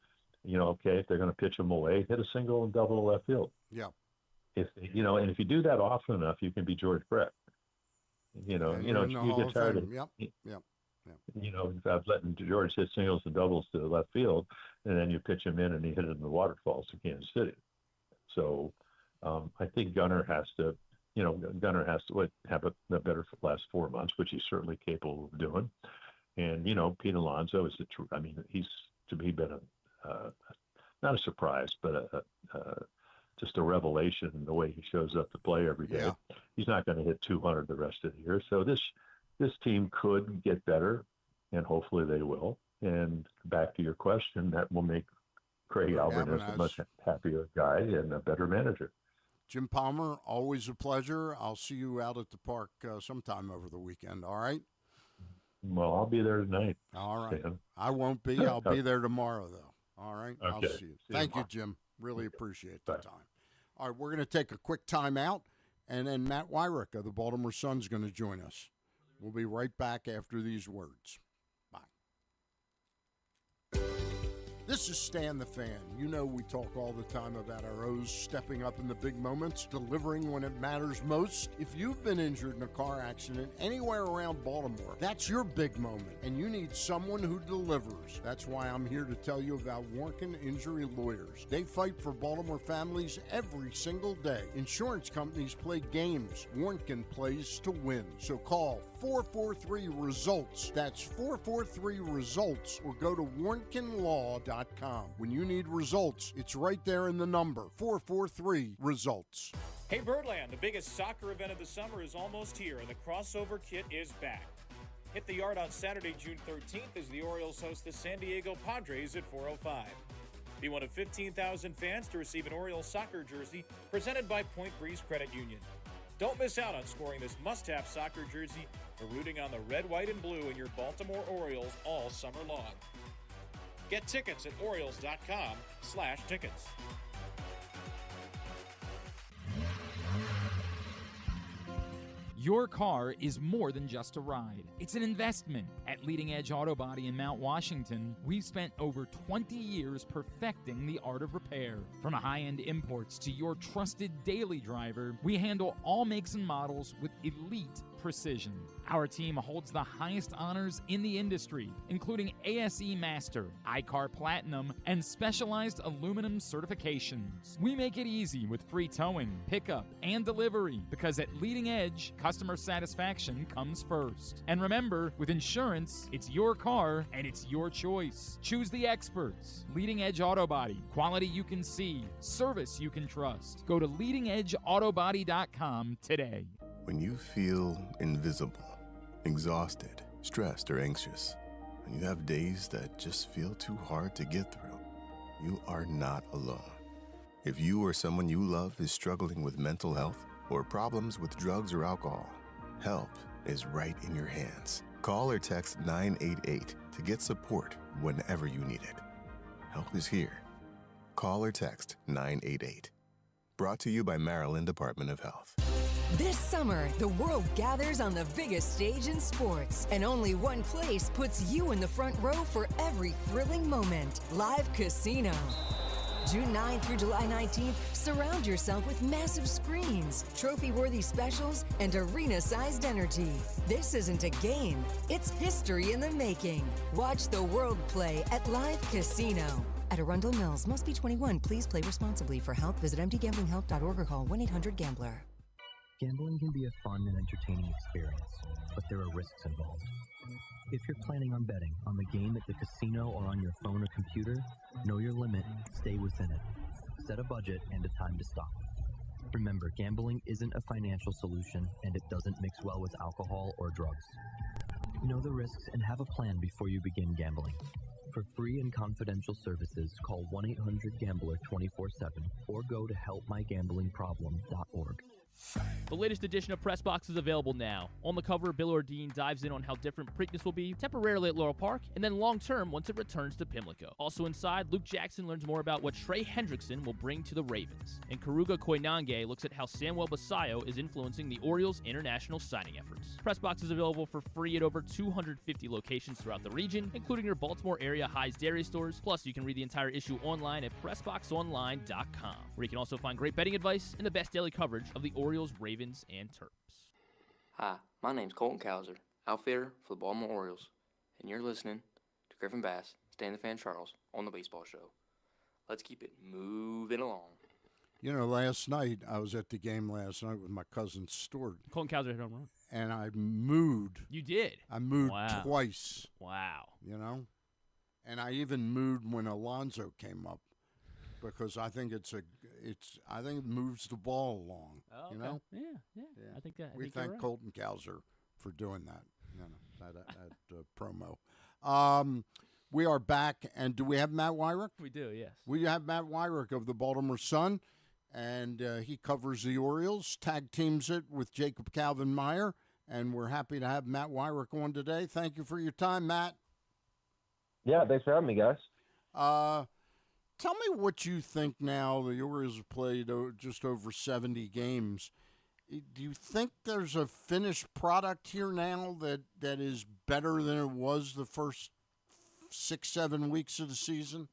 okay, if they're going to pitch him away, hit a single and double to left field. Yeah. And if you do that often enough, you can be George Brett. You get tired of letting George hit singles and doubles to the left field, and then you pitch him in and he hit it in the waterfalls to Kansas City. So I think Gunnar has to have a better last 4 months, which he's certainly capable of doing. And Pete Alonso is he's to me been not a surprise, but just a revelation in the way he shows up to play every day. Yeah. He's not going to hit 200 the rest of the year. So this this team could get better, and hopefully they will. And back to your question, that will make Craig Albernis a much happier guy and a better manager. Jim Palmer, always a pleasure. I'll see you out at the park sometime over the weekend, all right? Well, I'll be there tonight. All right. Stan. I won't be. I'll be there tomorrow, though. All right? Okay. I'll see you. Thank you, Jim. Really appreciate the time. All right, we're going to take a quick time out, and then Matt Weyrich of the Baltimore Sun is going to join us. We'll be right back after these words. This is Stan the Fan. You know we talk all the time about our O's stepping up in the big moments, delivering when it matters most. If you've been injured in a car accident anywhere around Baltimore, that's your big moment, and you need someone who delivers. That's why I'm here to tell you about Warnken Injury Lawyers. They fight for Baltimore families every single day. Insurance companies play games. Warnken plays to win. So call 443-RESULTS. That's 443-RESULTS, or go to warnkenlaw.com. When you need results, it's right there in the number, 443-RESULTS. Hey Birdland, the biggest soccer event of the summer is almost here, and the crossover kit is back. Hit the yard on Saturday, June 13th, as the Orioles host the San Diego Padres at 4:05. Be one of 15,000 fans to receive an Orioles soccer jersey presented by Point Breeze Credit Union. Don't miss out on scoring this must-have soccer jersey or rooting on the red, white, and blue in your Baltimore Orioles all summer long. Get tickets at Orioles.com/tickets. Your car is more than just a ride. It's an investment. At Leading Edge Auto Body in Mount Washington, we've spent over 20 years perfecting the art of repair. From high-end imports to your trusted daily driver, we handle all makes and models with elite precision. Our team holds the highest honors in the industry, including ASE Master, iCar Platinum, and specialized aluminum certifications. We make it easy with free towing, pickup, and delivery, because at Leading Edge, customer satisfaction comes first. And remember, with insurance, it's your car and it's your choice. Choose the experts. Leading Edge Auto Body. Quality you can see. Service you can trust. Go to leadingedgeautobody.com today. When you feel invisible, exhausted, stressed, or anxious, when you have days that just feel too hard to get through, you are not alone. If you or someone you love is struggling with mental health or problems with drugs or alcohol, help is right in your hands. Call or text 988 to get support whenever you need it. Help is here. Call or text 988. Brought to you by Maryland Department of Health. This summer, the world gathers on the biggest stage in sports, and only one place puts you in the front row for every thrilling moment. Live Casino. June 9th through July 19th, surround yourself with massive screens, trophy-worthy specials, and arena-sized energy. This isn't a game, it's history in the making. Watch the world play at Live Casino. At Arundel Mills, must be 21. Please play responsibly. For help, visit mdgamblinghelp.org or call 1-800-GAMBLER. Gambling can be a fun and entertaining experience, but there are risks involved. If you're planning on betting on the game at the casino or on your phone or computer, know your limit, stay within it. Set a budget and a time to stop. Remember, gambling isn't a financial solution, and it doesn't mix well with alcohol or drugs. Know the risks and have a plan before you begin gambling. For free and confidential services, call 1-800-GAMBLER 24/7 or go to helpmygamblingproblem.org. The latest edition of Press Box is available now. On the cover, Bill Ordine dives in on how different Preakness will be temporarily at Laurel Park, and then long-term once it returns to Pimlico. Also inside, Luke Jackson learns more about what Trey Hendrickson will bring to the Ravens. And Karuga Koinange looks at how Samuel Basayo is influencing the Orioles' international signing efforts. Press Box is available for free at over 250 locations throughout the region, including your Baltimore area High's Dairy stores. Plus, you can read the entire issue online at PressBoxOnline.com, where you can also find great betting advice and the best daily coverage of the Orioles, Ravens, and Terps. Hi, my name's Colton Cowser, outfitter for the Baltimore Orioles, and you're listening to Griffin Bass, Stan the Fan Charles, on the Baseball Show. Let's keep it moving along. You know, last night, I was at the game last night with my cousin Stuart. Colton Cowser hit home run. And I mooed. You did? I mooed twice. Wow. You know? And I even mooed when Alonso came up, because I think it moves the ball along. Oh, okay. You know? Yeah. I think we you're thank right. Colton Cowser for doing that. that promo. We are back, and do we have Matt Weyrich? We do, yes. We have Matt Weyrich of the Baltimore Sun, and he covers the Orioles, tag teams it with Jacob Calvin-Meyer, and we're happy to have Matt Weyrich on today. Thank you for your time, Matt. Yeah, thanks for having me, guys. Tell me what you think now. The Orioles have played just over 70 games. Do you think there's a finished product here now that is better than it was the first 6-7 weeks of the season?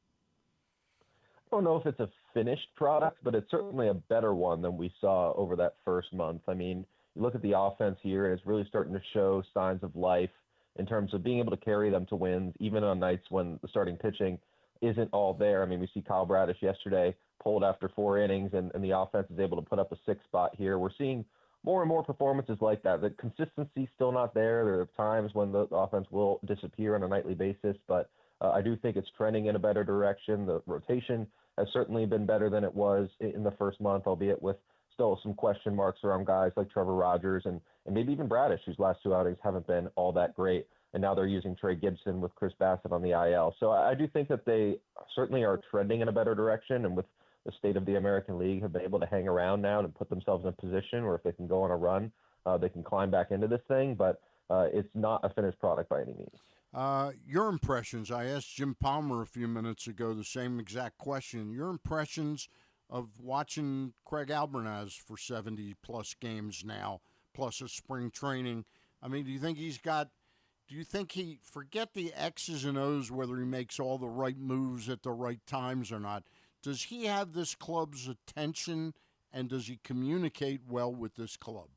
I don't know if it's a finished product, but it's certainly a better one than we saw over that first month. I mean, you look at the offense here, and it's really starting to show signs of life in terms of being able to carry them to wins, even on nights when the starting pitching isn't all there. I mean, we see Kyle Bradish yesterday pulled after 4 innings, and the offense is able to put up a 6 spot here. We're seeing more and more performances like that. The consistency's still not there. There are times when the offense will disappear on a nightly basis, but I do think it's trending in a better direction. The rotation has certainly been better than it was in the first month, albeit with still some question marks around guys like Trevor Rogers and maybe even Bradish, whose last 2 outings haven't been all that great. And now they're using Trey Gibson with Chris Bassett on the IL. So I do think that they certainly are trending in a better direction, and with the state of the American League, have been able to hang around now and put themselves in a position where if they can go on a run, they can climb back into this thing. But it's not a finished product by any means. Your impressions. I asked Jim Palmer a few minutes ago the same exact question. Your impressions of watching Craig Albornoz for 70-plus games now, plus a spring training. I mean, do you think he, forget the X's and O's, whether he makes all the right moves at the right times or not, does he have this club's attention, and does he communicate well with this club?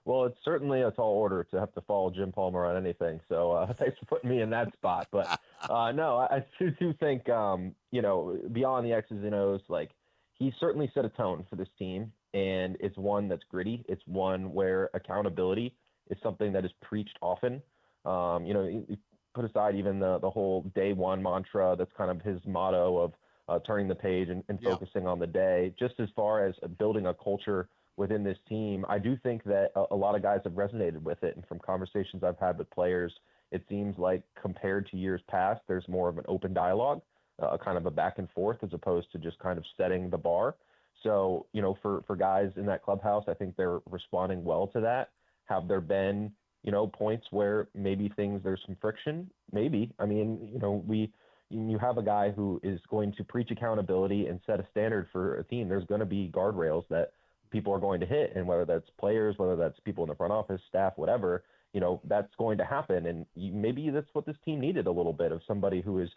Well, it's certainly a tall order to have to follow Jim Palmer on anything. So thanks for putting me in that spot. But no, I do think, beyond the X's and O's, like, he certainly set a tone for this team, and it's one that's gritty. It's one where accountability is something that is preached often. You put aside even the whole day one mantra that's kind of his motto of turning the page and focusing on the day. Just as far as building a culture within this team, I do think that a lot of guys have resonated with it. And from conversations I've had with players, it seems like compared to years past, there's more of an open dialogue, kind of a back and forth, as opposed to just kind of setting the bar. So, for guys in that clubhouse, I think they're responding well to that. Have there been, points where maybe there's some friction? Maybe. I mean, you have a guy who is going to preach accountability and set a standard for a team. There's going to be guardrails that people are going to hit, and whether that's players, whether that's people in the front office, staff, whatever, that's going to happen. And maybe that's what this team needed, a little bit of somebody who is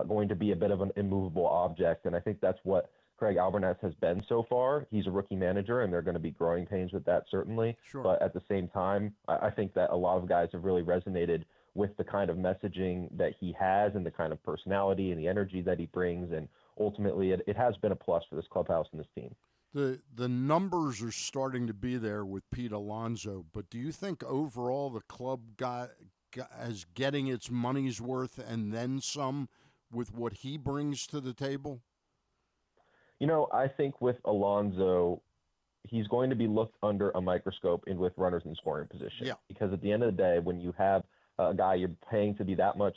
going to be a bit of an immovable object. And I think that's what Craig Albornoz has been so far. He's a rookie manager, and there are going to be growing pains with that, certainly. Sure. But at the same time, I think that a lot of guys have really resonated with the kind of messaging that he has and the kind of personality and the energy that he brings. And ultimately, it has been a plus for this clubhouse and this team. The numbers are starting to be there with Pete Alonso, but do you think overall the club is getting its money's worth and then some with what he brings to the table? I think with Alonso, he's going to be looked under a microscope with runners in scoring position. Yeah. Because at the end of the day, when you have a guy you're paying to be that much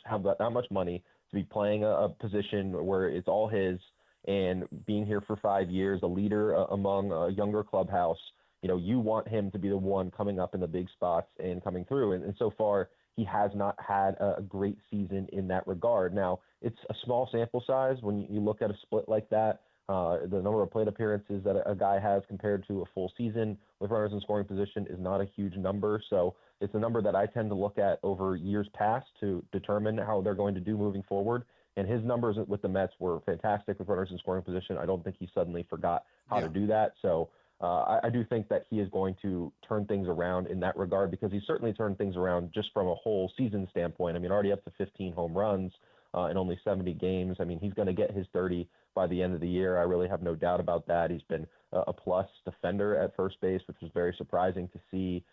money to be playing a position where it's all his, and being here for 5 years, a leader among a younger clubhouse, you want him to be the one coming up in the big spots and coming through. And so far, he has not had a great season in that regard. Now, it's a small sample size when you look at a split like that. The number of plate appearances that a guy has compared to a full season with runners in scoring position is not a huge number. So it's a number that I tend to look at over years past to determine how they're going to do moving forward. And his numbers with the Mets were fantastic with runners in scoring position. I don't think he suddenly forgot how to do that. So I do think that he is going to turn things around in that regard, because he certainly turned things around just from a whole season standpoint. I mean, already up to 15 home runs in only 70 games. I mean, he's going to get his 30 by the end of the year. I really have no doubt about that. He's been a plus defender at first base, which was very surprising to see,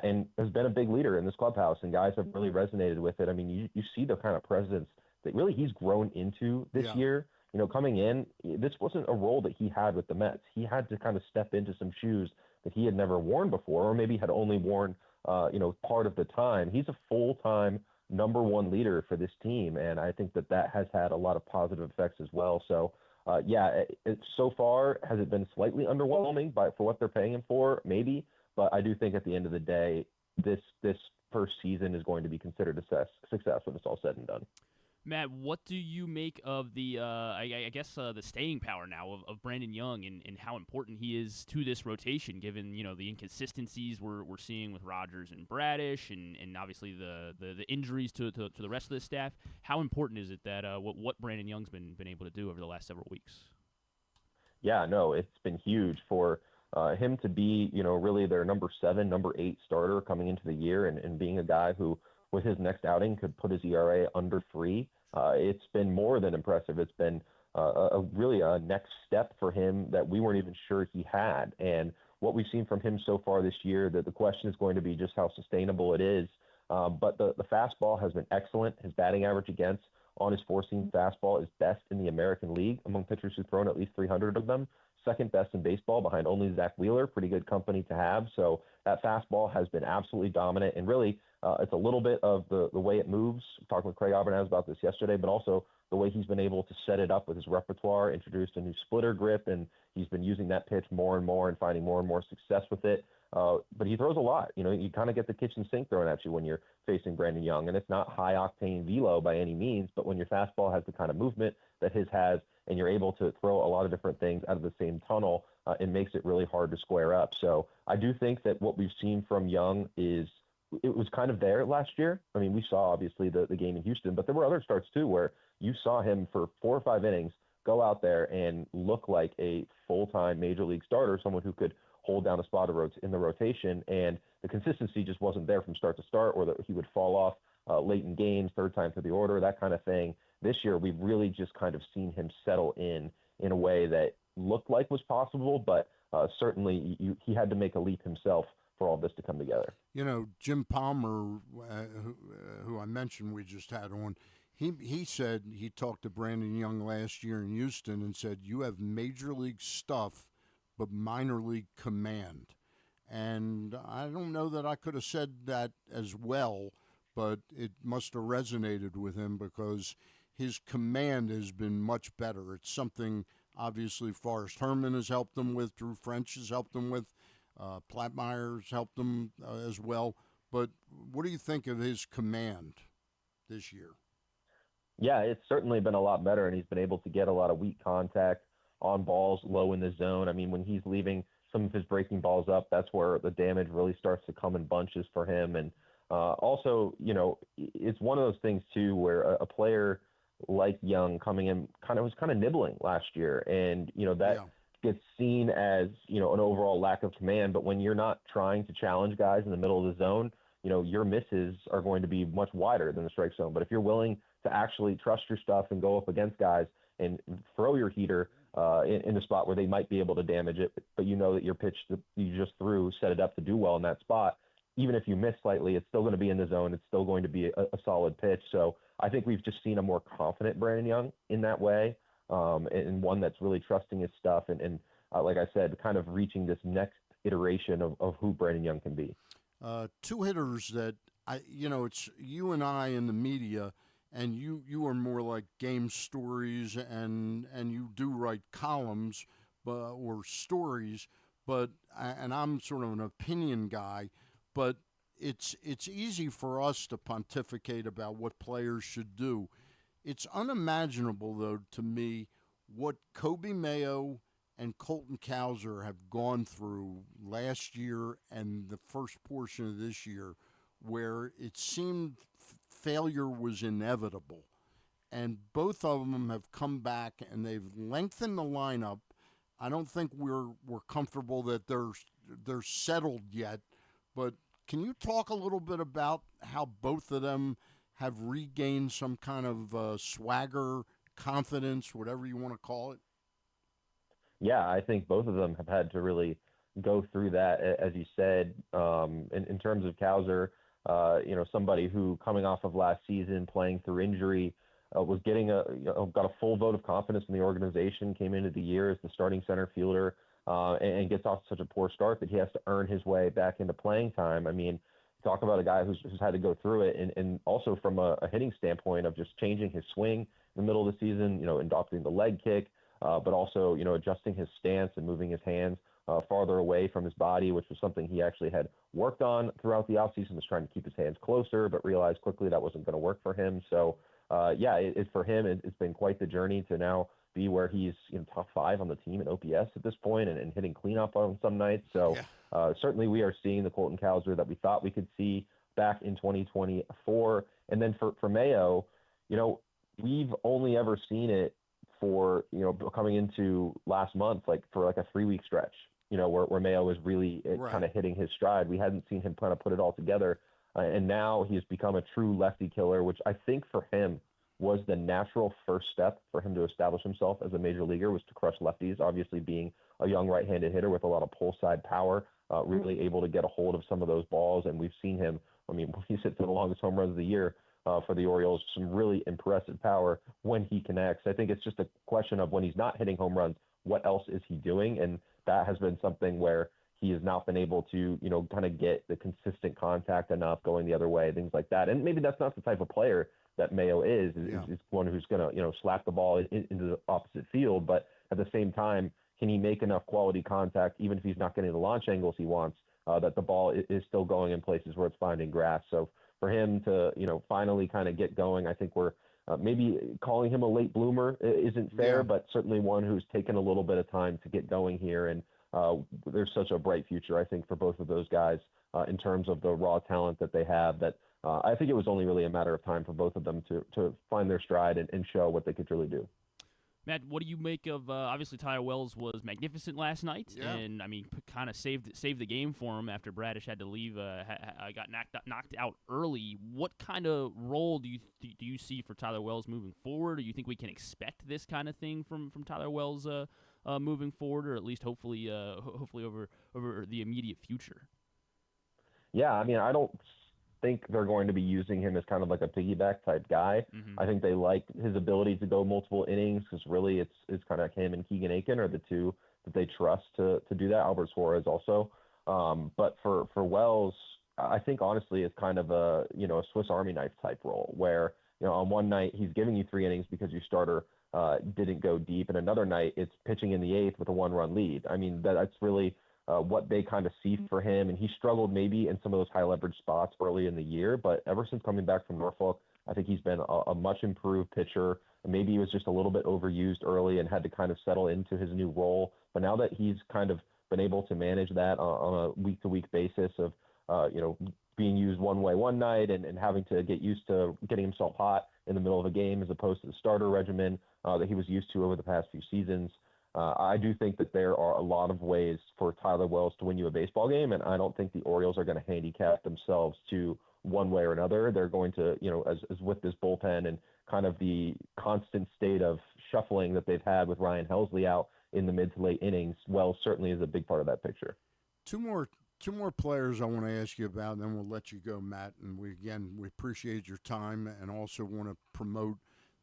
and has been a big leader in this clubhouse, and guys have really resonated with it. I mean, you see the kind of presence that really he's grown into this year. Coming in, this wasn't a role that he had with the Mets. He had to kind of step into some shoes that he had never worn before, or maybe had only worn part of the time. He's a full-time number one leader for this team, and I think that has had a lot of positive effects as well. So, so far, has it been slightly underwhelming for what they're paying him for? Maybe, but I do think at the end of the day, this first season is going to be considered a success when it's all said and done. Matt, what do you make of the, the staying power now of Brandon Young and how important he is to this rotation, given, the inconsistencies we're seeing with Rogers and Bradish and obviously the injuries to the rest of the staff? How important is it that what Brandon Young's been able to do over the last several weeks? Yeah, no, it's been huge for him to be, really their number 7, number 8 starter coming into the year and being a guy who, with his next outing, could put his ERA under 3. It's been more than impressive. It's been really a next step for him that we weren't even sure he had. And what we've seen from him so far this year, that the question is going to be just how sustainable it is. But the fastball has been excellent. His batting average against on his four-seam fastball is best in the American League among pitchers who've thrown at least 300 of them. Second best in baseball behind only Zach Wheeler. Pretty good company to have. So that fastball has been absolutely dominant. And really, it's a little bit of the way it moves. Talking with Craig Abernathy about this yesterday, but also the way he's been able to set it up with his repertoire, introduced a new splitter grip, and he's been using that pitch more and more and finding more and more success with it. But he throws a lot. You kind of get the kitchen sink thrown at you when you're facing Brandon Young. And it's not high-octane velo by any means, but when your fastball has the kind of movement that his has, and you're able to throw a lot of different things out of the same tunnel, it makes it really hard to square up. So I do think that what we've seen from Young is it was kind of there last year. I mean, we saw obviously the game in Houston, but there were other starts too where you saw him for 4 or 5 innings go out there and look like a full-time major league starter, someone who could hold down a spot in the rotation, and the consistency just wasn't there from start to start, or that he would fall off late in games, third time through the order, that kind of thing. This year, we've really just kind of seen him settle in a way that looked like was possible, but certainly he had to make a leap himself for all this to come together. Jim Palmer, who I mentioned we just had on, he said he talked to Brandon Young last year in Houston and said, you have major league stuff, but minor league command. And I don't know that I could have said that as well, but it must have resonated with him because his command has been much better. It's something, obviously, Forrest Herman has helped him with, Drew French has helped him with, Plattmeyer's helped him as well. But what do you think of his command this year? Yeah, it's certainly been a lot better, and he's been able to get a lot of weak contact on balls low in the zone. I mean, when he's leaving some of his breaking balls up, that's where the damage really starts to come in bunches for him. And also, it's one of those things, too, where a player like Young coming in was kind of nibbling last year. And, that gets seen as, an overall lack of command. But when you're not trying to challenge guys in the middle of the zone, your misses are going to be much wider than the strike zone. But if you're willing to actually trust your stuff and go up against guys and throw your heater in a spot where they might be able to damage it, but that your pitch that you just threw set it up to do well in that spot, even if you miss slightly, it's still going to be in the zone. It's still going to be a solid pitch. So I think we've just seen a more confident Brandon Young in that way, and one that's really trusting his stuff and like I said, kind of reaching this next iteration of who Brandon Young can be. 2 hitters that it's you and I in the media, and you are more like game stories and you do write columns or stories, and I'm sort of an opinion guy, but it's easy for us to pontificate about what players should do. It's unimaginable, though, to me, what Kobe Mayo and Colton Cowser have gone through last year and the first portion of this year, where it seemed failure was inevitable. And both of them have come back and they've lengthened the lineup. I don't think we're comfortable that they're settled yet, but can you talk a little bit about how both of them have regained some kind of swagger, confidence, whatever you want to call it? Yeah, I think both of them have had to really go through that, as you said, in terms of Cowser, somebody who coming off of last season, playing through injury, was getting got a full vote of confidence in the organization, came into the year as the starting center fielder, and gets off to such a poor start that he has to earn his way back into playing time. I mean, talk about a guy who's had to go through it, and also from a hitting standpoint of just changing his swing in the middle of the season, adopting the leg kick, but also, adjusting his stance and moving his hands farther away from his body, which was something he actually had worked on throughout the offseason, was trying to keep his hands closer, but realized quickly that wasn't going to work for him. So, for him, it's been quite the journey to now be where he's top 5 on the team in OPS at this point and hitting cleanup on some nights. So certainly we are seeing the Colton Cowser that we thought we could see back in 2024. And then for Mayo, we've only ever seen it for, coming into last month, for a 3-week stretch, where Mayo was really kind of hitting his stride. We hadn't seen him kind of put it all together. And now he's become a true lefty killer, which I think for him was the natural first step for him to establish himself as a major leaguer, was to crush lefties, obviously being a young right-handed hitter with a lot of pull side power, really able to get a hold of some of those balls. And we've seen him, he's hit some of the longest home runs of the year for the Orioles, some really impressive power when he connects. I think it's just a question of when he's not hitting home runs, what else is he doing? And that has been something where he has not been able to, kind of get the consistent contact enough going the other way, things like that. And maybe that's not the type of player that Mayo is one who's going to, slap the ball into the opposite field. But at the same time, can he make enough quality contact, even if he's not getting the launch angles he wants, that the ball is still going in places where it's finding grass? So for him to, finally kind of get going, I think we're maybe calling him a late bloomer isn't fair, but certainly one who's taken a little bit of time to get going here. And there's such a bright future, I think, for both of those guys in terms of the raw talent that they have, that I think it was only really a matter of time for both of them to find their stride and show what they could really do. Matt, what do you make of, obviously Tyler Wells was magnificent last night, and, kind of saved the game for him after Bradish had to leave, got knocked out early. What kind of role do you see for Tyler Wells moving forward? Do you think we can expect this kind of thing from Tyler Wells moving forward, or at least hopefully over the immediate future? Yeah, I don't think they're going to be using him as kind of like a piggyback type guy. I think they like his ability to go multiple innings, because really it's kind of him and Keegan Aiken are the two that they trust to do that. Albert Suarez also. But for Wells, I think honestly it's kind of a Swiss Army knife type role where, on one night he's giving you 3 innings because your starter didn't go deep, and another night it's pitching in the 8th with a 1-run lead. That's really what they kind of see for him. And he struggled maybe in some of those high leverage spots early in the year, but ever since coming back from Norfolk, I think he's been a much improved pitcher. Maybe he was just a little bit overused early and had to kind of settle into his new role. But now that he's kind of been able to manage that on a week-to-week basis of, being used one way one night and having to get used to getting himself hot in the middle of a game as opposed to the starter regimen that he was used to over the past few seasons, I do think that there are a lot of ways for Tyler Wells to win you a baseball game, and I don't think the Orioles are going to handicap themselves to one way or another. They're going to, as with this bullpen and kind of the constant state of shuffling that they've had with Ryan Helsley out in the mid to late innings, Wells certainly is a big part of that picture. Two more players I want to ask you about, and then we'll let you go, Matt. And we appreciate your time, and also want to promote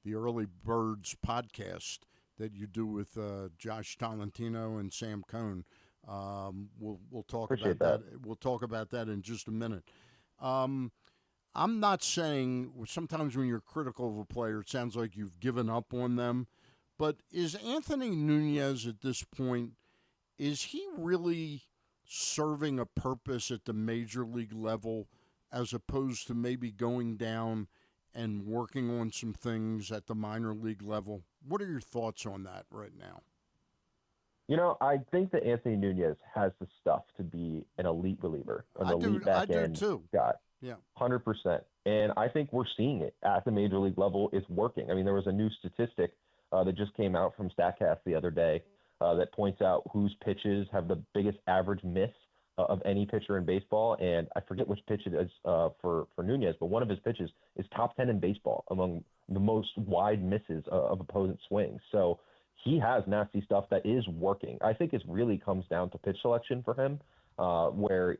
the Early Birds podcast that you do with Josh Tolentino and Sam Cohn. We'll talk about that. We'll talk about that in just a minute. I'm not saying sometimes when you're critical of a player, it sounds like you've given up on them. But is Anthony Nunez at this point, is he really serving a purpose at the major league level as opposed to maybe going down and working on some things at the minor league level? What are your thoughts on that right now? I think that Anthony Nunez has the stuff to be an elite reliever, elite back-end guy. Yeah, 100%. And I think we're seeing it at the major league level. It's working. There was a new statistic that just came out from StatCast the other day that points out whose pitches have the biggest average miss of any pitcher in baseball. And I forget which pitch it is for Nunez, but one of his pitches is top 10 in baseball among the most wide misses of opponent swings. So he has nasty stuff that is working. I think it really comes down to pitch selection for him, where,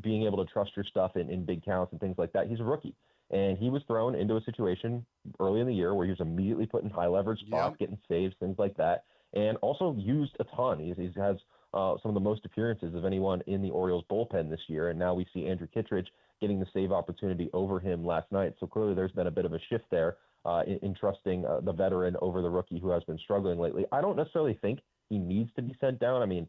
being able to trust your stuff in big counts and things like that. He's a rookie, and he was thrown into a situation early in the year where he was immediately put in high leverage spots, getting saves, things like that, and also used a ton. He has some of the most appearances of anyone in the Orioles bullpen this year, and now we see Andrew Kittredge getting the save opportunity over him last night. So clearly there's been a bit of a shift there in trusting the veteran over the rookie who has been struggling lately. I don't necessarily think he needs to be sent down. I mean,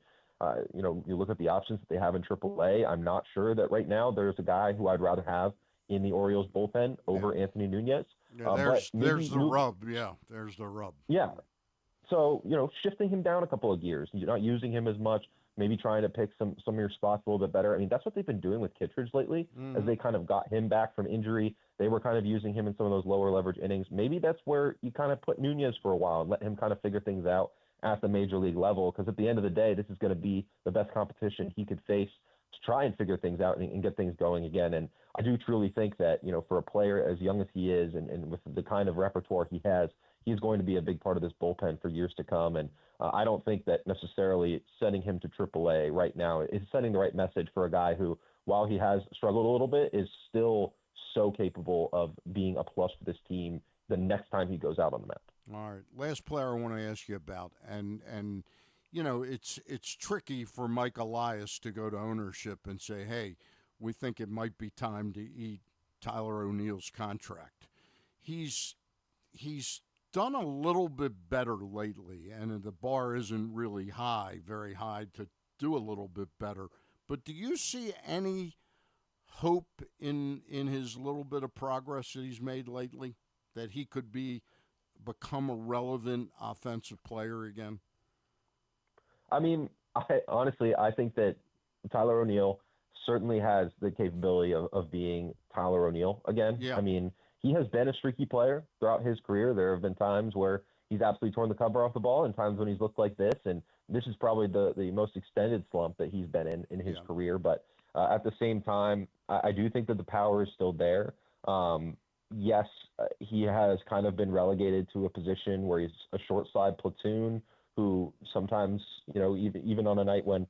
you look at the options that they have in AAA. I'm not sure that right now there's a guy who I'd rather have in the Orioles bullpen over Anthony Nunez. Yeah, there's the rub. Yeah, there's the rub. Yeah. So, shifting him down a couple of gears, not using him as much, maybe trying to pick some of your spots a little bit better. I mean, that's what they've been doing with Kittredge lately as they kind of got him back from injury. They were kind of using him in some of those lower leverage innings. Maybe that's where you kind of put Nunez for a while and let him kind of figure things out at the major league level, because at the end of the day, this is going to be the best competition he could face to try and figure things out and get things going again. And I do truly think that, for a player as young as he is and with the kind of repertoire he has, he's going to be a big part of this bullpen for years to come. And I don't think that necessarily sending him to AAA right now is sending the right message for a guy who, while he has struggled a little bit, is still so capable of being a plus for this team the next time he goes out on the mound. All right, last player I want to ask you about, and it's tricky for Mike Elias to go to ownership and say, hey, we think it might be time to eat Tyler O'Neill's contract. He's done a little bit better lately, and the bar isn't really very high to do a little bit better. But do you see any hope in his little bit of progress that he's made lately, that he could become a relevant offensive player again? I mean, I think that Tyler O'Neill certainly has the capability of being Tyler O'Neill again. Yeah. I mean, he has been a streaky player throughout his career. There have been times where he's absolutely torn the cover off the ball and times when he's looked like this. And this is probably the most extended slump that he's been in his career. But at the same time, I do think that the power is still there. Yes, he has kind of been relegated to a position where he's a short side platoon who sometimes, even on a night when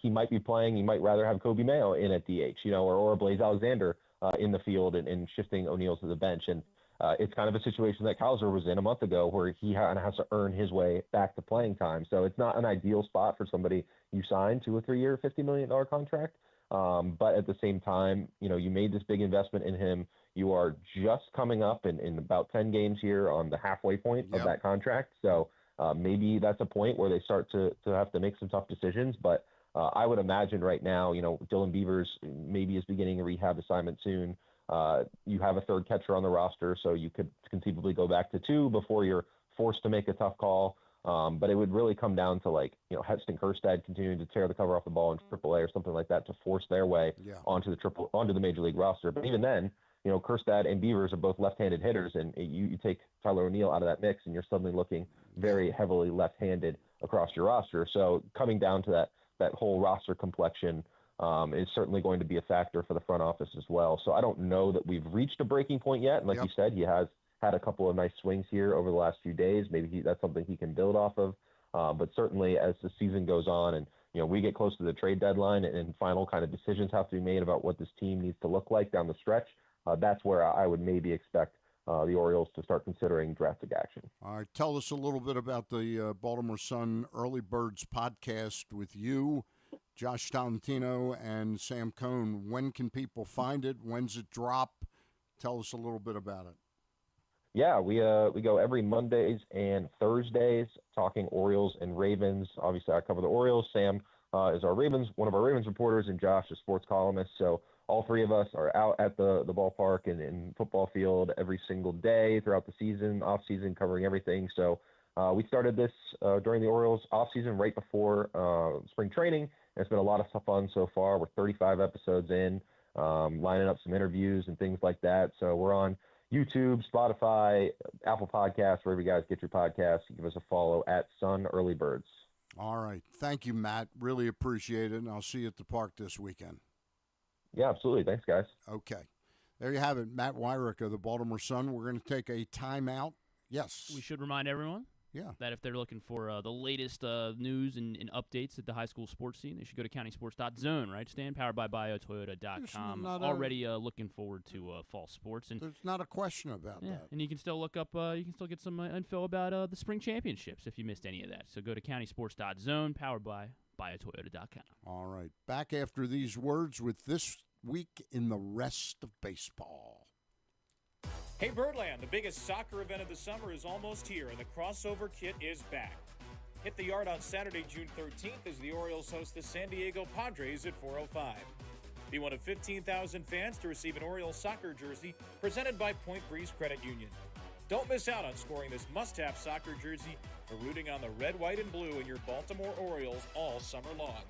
he might be playing, he might rather have Kobe Mayo in at DH, or Blaze Alexander in the field and shifting O'Neill to the bench. And it's kind of a situation that Cowser was in a month ago where he has to earn his way back to playing time. So it's not an ideal spot for somebody you signed to a 3-year, $50 million contract. But at the same time, you made this big investment in him. You are just coming up in about 10 games here on the halfway point of that contract. So maybe that's a point where they start to have to make some tough decisions. But I would imagine right now, Dylan Beavers maybe is beginning a rehab assignment soon. You have a third catcher on the roster, so you could conceivably go back to 2 before you're forced to make a tough call. But it would really come down to Heston Kjerstad continuing to tear the cover off the ball in AAA or something like that to force their way onto the major league roster. But even then, Kjerstad and Beavers are both left-handed hitters, and you take Tyler O'Neill out of that mix, and you're suddenly looking very heavily left-handed across your roster. So coming down to that whole roster complexion is certainly going to be a factor for the front office as well. So I don't know that we've reached a breaking point yet. And like you said, he has had a couple of nice swings here over the last few days. Maybe that's something he can build off of. But certainly as the season goes on and, we get close to the trade deadline and final kind of decisions have to be made about what this team needs to look like down the stretch, that's where I would maybe expect the Orioles to start considering drastic action. All right. Tell us a little bit about the Baltimore Sun Early Birds podcast with you, Josh Tolentino, and Sam Cohn. When can people find it? When's it drop? Tell us a little bit about it. Yeah, we go every Mondays and Thursdays talking Orioles and Ravens. Obviously, I cover the Orioles. Sam is one of our Ravens reporters, and Josh is sports columnist. So all three of us are out at the ballpark and in football field every single day throughout the season, off season, covering everything. So we started this during the Orioles off season, right before spring training. And it's been a lot of fun so far. We're 35 episodes in, lining up some interviews and things like that. So we're on YouTube, Spotify, Apple Podcasts, wherever you guys get your podcasts. Give us a follow at Sun Early Birds. All right. Thank you, Matt. Really appreciate it, and I'll see you at the park this weekend. Yeah, absolutely. Thanks, guys. Okay. There you have it, Matt Weyrich of the Baltimore Sun. We're going to take a timeout. Yes. We should remind everyone that if they're looking for the latest news and updates at the high school sports scene, they should go to countysports.zone, right, Stan? Powered by BioToyota.com. Already looking forward to fall sports. And there's not a question about that. And you can still look up, you can still get some info about the spring championships if you missed any of that. So go to countysports.zone, powered by BioToyota.com. All right. Back after these words with this week in the rest of baseball. Hey Birdland, the biggest soccer event of the summer is almost here, and the crossover kit is back. Hit the yard on Saturday, June 13th, as the Orioles host the San Diego Padres at 4:05. Be one of 15,000 fans to receive an Orioles soccer jersey presented by Point Breeze Credit Union. Don't miss out on scoring this must-have soccer jersey or rooting on the red, white, and blue in your Baltimore Orioles all summer long.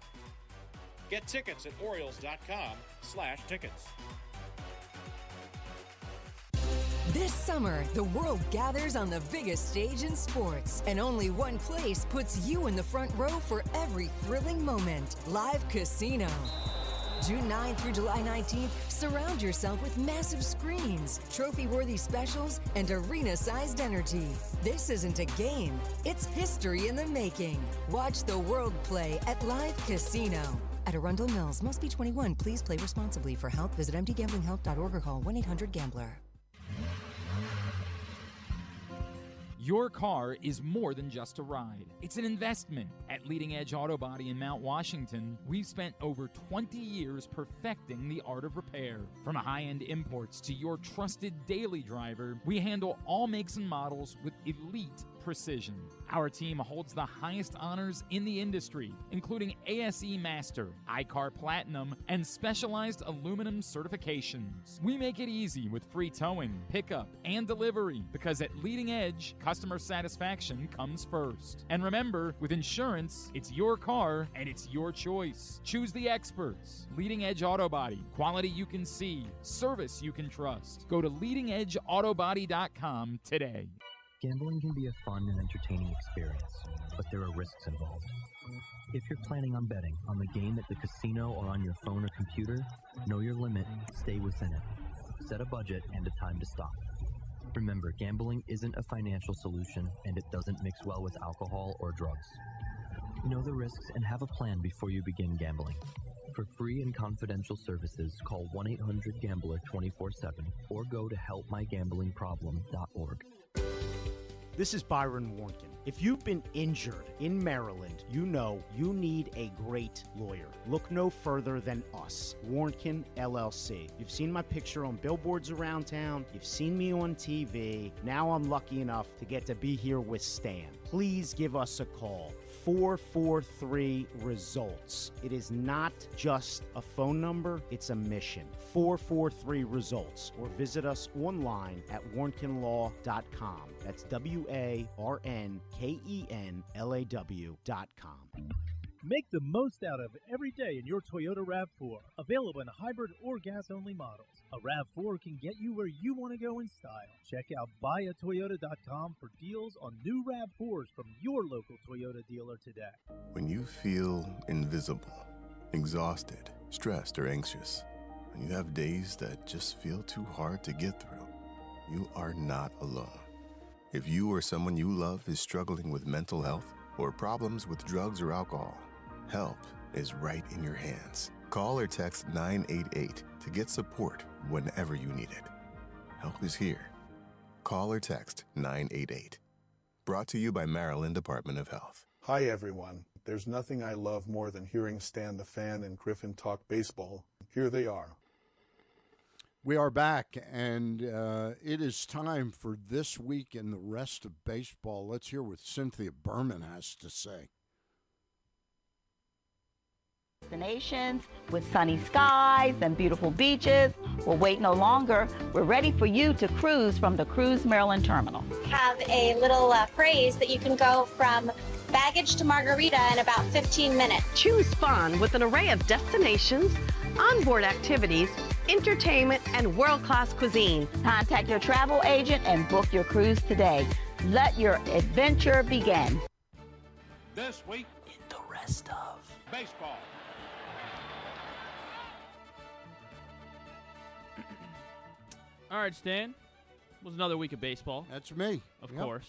Get tickets at Orioles.com/tickets. This summer, the world gathers on the biggest stage in sports, and only one place puts you in the front row for every thrilling moment. Live Casino. June 9th through July 19th, surround yourself with massive screens, trophy-worthy specials, and arena-sized energy. This isn't a game, it's history in the making. Watch the world play at Live Casino. At Arundel Mills, must be 21. Please play responsibly. For help, visit mdgamblinghelp.org or call 1-800-GAMBLER. Your car is more than just a ride. It's an investment. At Leading Edge Auto Body in Mount Washington, we've spent over 20 years perfecting the art of repair. From high-end imports to your trusted daily driver, we handle all makes and models with elite precision. Our team holds the highest honors in the industry, including ASE Master, iCar Platinum, and specialized aluminum certifications. We make it easy with free towing, pickup, and delivery, because at Leading Edge, customer satisfaction comes first. And remember, with insurance, it's your car and it's your choice. Choose the experts. Leading Edge Auto Body. Quality you can see. Service you can trust. Go to leadingedgeautobody.com today. Gambling can be a fun and entertaining experience, but there are risks involved. If you're planning on betting on the game at the casino or on your phone or computer, know your limit, stay within it. Set a budget and a time to stop. Remember, gambling isn't a financial solution, and it doesn't mix well with alcohol or drugs. Know the risks and have a plan before you begin gambling. For free and confidential services, call 1-800-GAMBLER 24/7 or go to helpmygamblingproblem.org. This is Byron Warnken. If you've been injured in Maryland, you know you need a great lawyer. Look no further than us, Warnken LLC. You've seen my picture on billboards around town. You've seen me on TV. Now I'm lucky enough to get to be here with Stan. Please give us a call. 443-RESULTS. It is not just a phone number, it's a mission. 443-RESULTS. Or visit us online at warnkenlaw.com. That's WARNKENLAW.com. Make the most out of every day in your Toyota RAV4. Available in hybrid or gas-only models. A RAV4 can get you where you want to go in style. Check out buyatoyota.com for deals on new RAV4s from your local Toyota dealer today. When you feel invisible, exhausted, stressed, or anxious, when you have days that just feel too hard to get through, you are not alone. If you or someone you love is struggling with mental health or problems with drugs or alcohol, help is right in your hands. Call or text 988 to get support whenever you need it. Help is here. Call or text 988. Brought to you by Maryland Department of Health. Hi, everyone. There's nothing I love more than hearing Stan the Fan and Griffin talk baseball. Here they are. We are back, and it is time for This Week in the Rest of Baseball. Let's hear what Cynthia Berman has to say. Destinations with sunny skies and beautiful beaches. We'll wait no longer. We're ready for you to cruise from the Cruise Maryland Terminal. Have a little phrase that you can go from baggage to margarita in about 15 minutes. Choose fun with an array of destinations, onboard activities, entertainment, and world-class cuisine. Contact your travel agent and book your cruise today. Let your adventure begin. This week in the rest of baseball. All right, Stan. It was another week of baseball. That's me. Of course.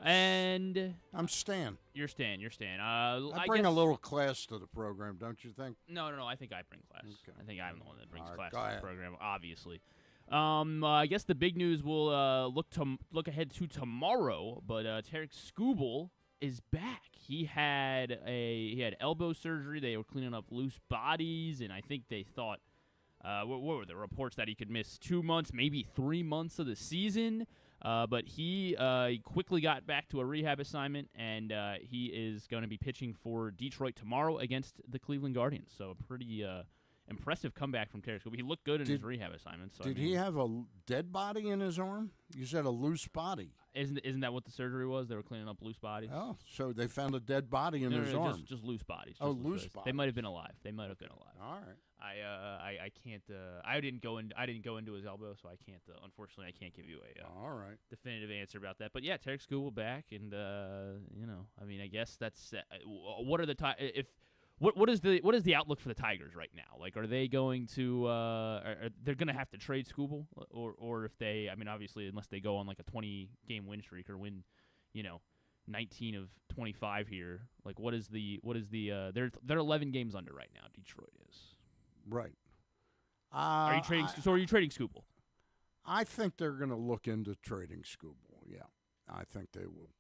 And I'm Stan. You're Stan. I bring a little class to the program, don't you think? No. I think I bring class. Okay. I think I'm the one that brings class to ahead. the program, obviously. I guess the big news will look ahead to tomorrow, but Tarek Skubal is back. He had elbow surgery. They were cleaning up loose bodies, and I think they thought what were the reports that he could miss 2 months, maybe 3 months of the season? But he quickly got back to a rehab assignment, and he is going to be pitching for Detroit tomorrow against the Cleveland Guardians. So a pretty impressive comeback from Tarik Skubal. He looked good in his rehab assignment. So, did he have a dead body in his arm? You said a loose body. Isn't that what the surgery was? They were cleaning up loose bodies. Oh, so they found a dead body in his arm. Just loose bodies. Oh, loose bodies. They might have been alive. All right. I can't. I didn't go into his elbow, so I can't. Unfortunately, I can't give you a all right definitive answer about that. But yeah, Tarik Skubal back, and I mean, I guess that's what are the What is the outlook for the Tigers right now? Like, are they going to they're going to have to trade Skubal, or if they, I mean, obviously, unless they go on like a 20-game win streak or win, 19 of 25 here. Like, what is the they're 11 games under right now. Detroit is right. Are you trading? So are you trading Skubal? I think they're going to look into trading Skubal. Yeah, I think they will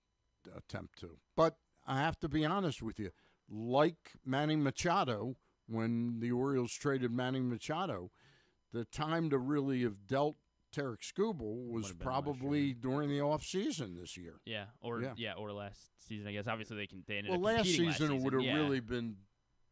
attempt to. But I have to be honest with you. Like Manny Machado, when the Orioles traded Manny Machado, the time to really have dealt Tarik Skubal was probably during the offseason this year. Yeah, or last season, I guess. Obviously, they ended up last season it would have yeah. really been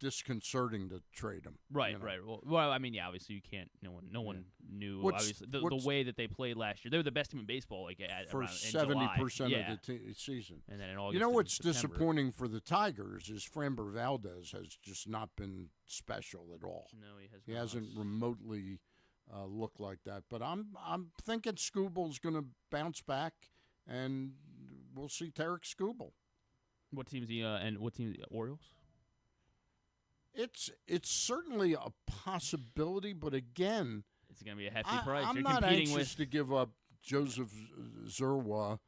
disconcerting to trade him. Right, right. Well, I mean, yeah, obviously you can't. No one knew. Obviously, the way that they played last year, they were the best team in baseball. Like for 70% of the season. And then in August, what's disappointing for the Tigers is Framber Valdez has just not been special at all. No, he has. He hasn't remotely looked like that. But I'm thinking Skubal's going to bounce back, and we'll see Tarik Skubal. What team's he? And what team? The Orioles. It's certainly a possibility, but again, it's going to be a hefty price. I'm You're not competing anxious to give up Joseph Zerwa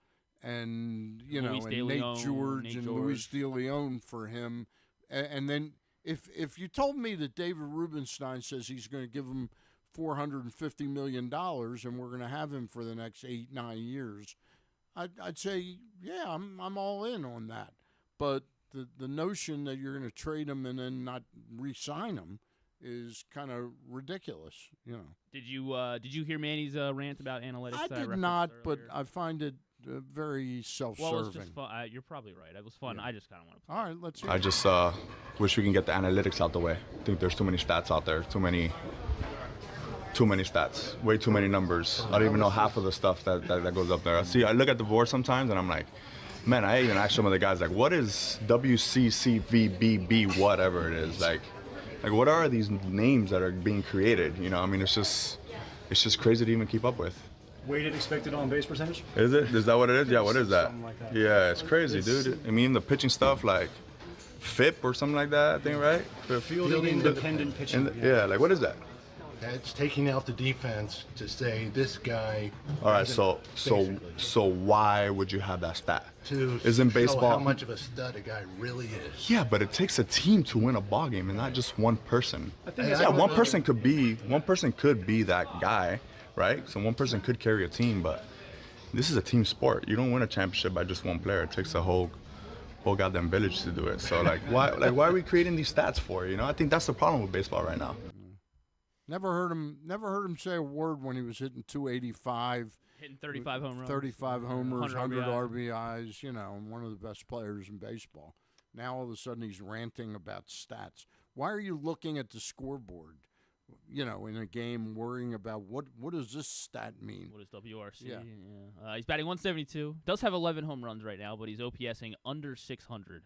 and Luis and Nate George and Luis De Leon for him. And then if you told me that David Rubenstein says he's going to give him $450 million and we're going to have him for the next 8-9 years, I'd say yeah, I'm all in on that. But the notion that you're going to trade him and then not re-sign him is kind of ridiculous, Did you hear Manny's rant about analytics? I did not, but I find it very self-serving. Well, it's just fun. You're probably right. It was fun. Yeah. I just kind of want to play. All right, let's hear I just wish we can get the analytics out the way. I think there's too many stats out there. Too many stats. Way too many numbers. I don't even know half of the stuff that goes up there. I look at the board sometimes and I'm like, man, I even asked some of the guys, like, what is WCCVBB, whatever it is? Like what are these names that are being created? I mean, it's just crazy to even keep up with. Weighted expected on base percentage? Is it? Is that what it is? Yeah, what is that? Something like that. Yeah, it's crazy, dude. I mean, the pitching stuff, like FIP or something like that, I think, right? Fielding independent pitching. Yeah, like, what is that? That's taking out the defense to say this guy. All right, so why would you have that stat? To Isn't show baseball how much of a stud a guy really is. Yeah, but it takes a team to win a ball game, and not just one person. I think one person could be that guy, right? So one person could carry a team, but this is a team sport. You don't win a championship by just one player. It takes a whole goddamn village to do it. So why are we creating these stats for? I think that's the problem with baseball right now. Never heard him say a word when he was hitting 285. Hitting 35 home runs. 35 homers, 100 RBIs. RBIs, one of the best players in baseball. Now all of a sudden he's ranting about stats. Why are you looking at the scoreboard, in a game worrying about what does this stat mean? What is WRC? Yeah. He's batting 172. Does have 11 home runs right now, but he's OPSing under 600,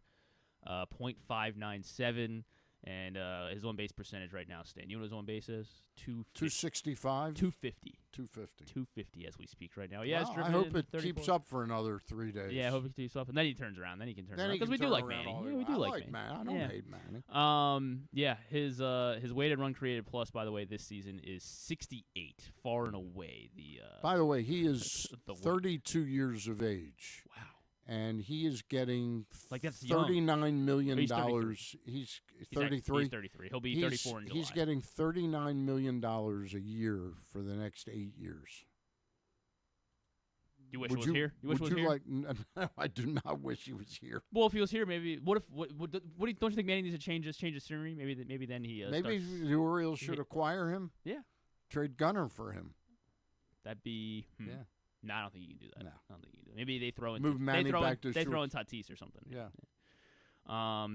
.597. And his on-base percentage right now, Stan. You know what his on-base is? 265? 250. 250. 250 as we speak right now. Yeah, I hope it keeps up for another 3 days. Yeah, I hope it keeps up. And then he turns around. Then he can turn around. Because we do like Manny. Yeah, we do like Manny. I don't hate Manny. Yeah, his weighted run created plus, by the way, this season is 68, far and away. By the way, he is 32 years of age. Wow. And he is getting that's $39 million. He's 33. He's 33. He's 33. He'll be 34 in July. He's getting $39 million a year for the next 8 years. You wish he was here? You wish he was would you here? like? No, I do not wish he was here. Well, if he was here, maybe. What don't you think Manny needs to change his scenery? Maybe then he. Maybe starts, the Orioles should acquire him. Yeah. Trade Gunnar for him. That'd be. Yeah. No, I don't think you can do that. No. I don't think you can do that. Maybe they throw in. Move Manny back to They throw in short. Tatis or something. Yeah.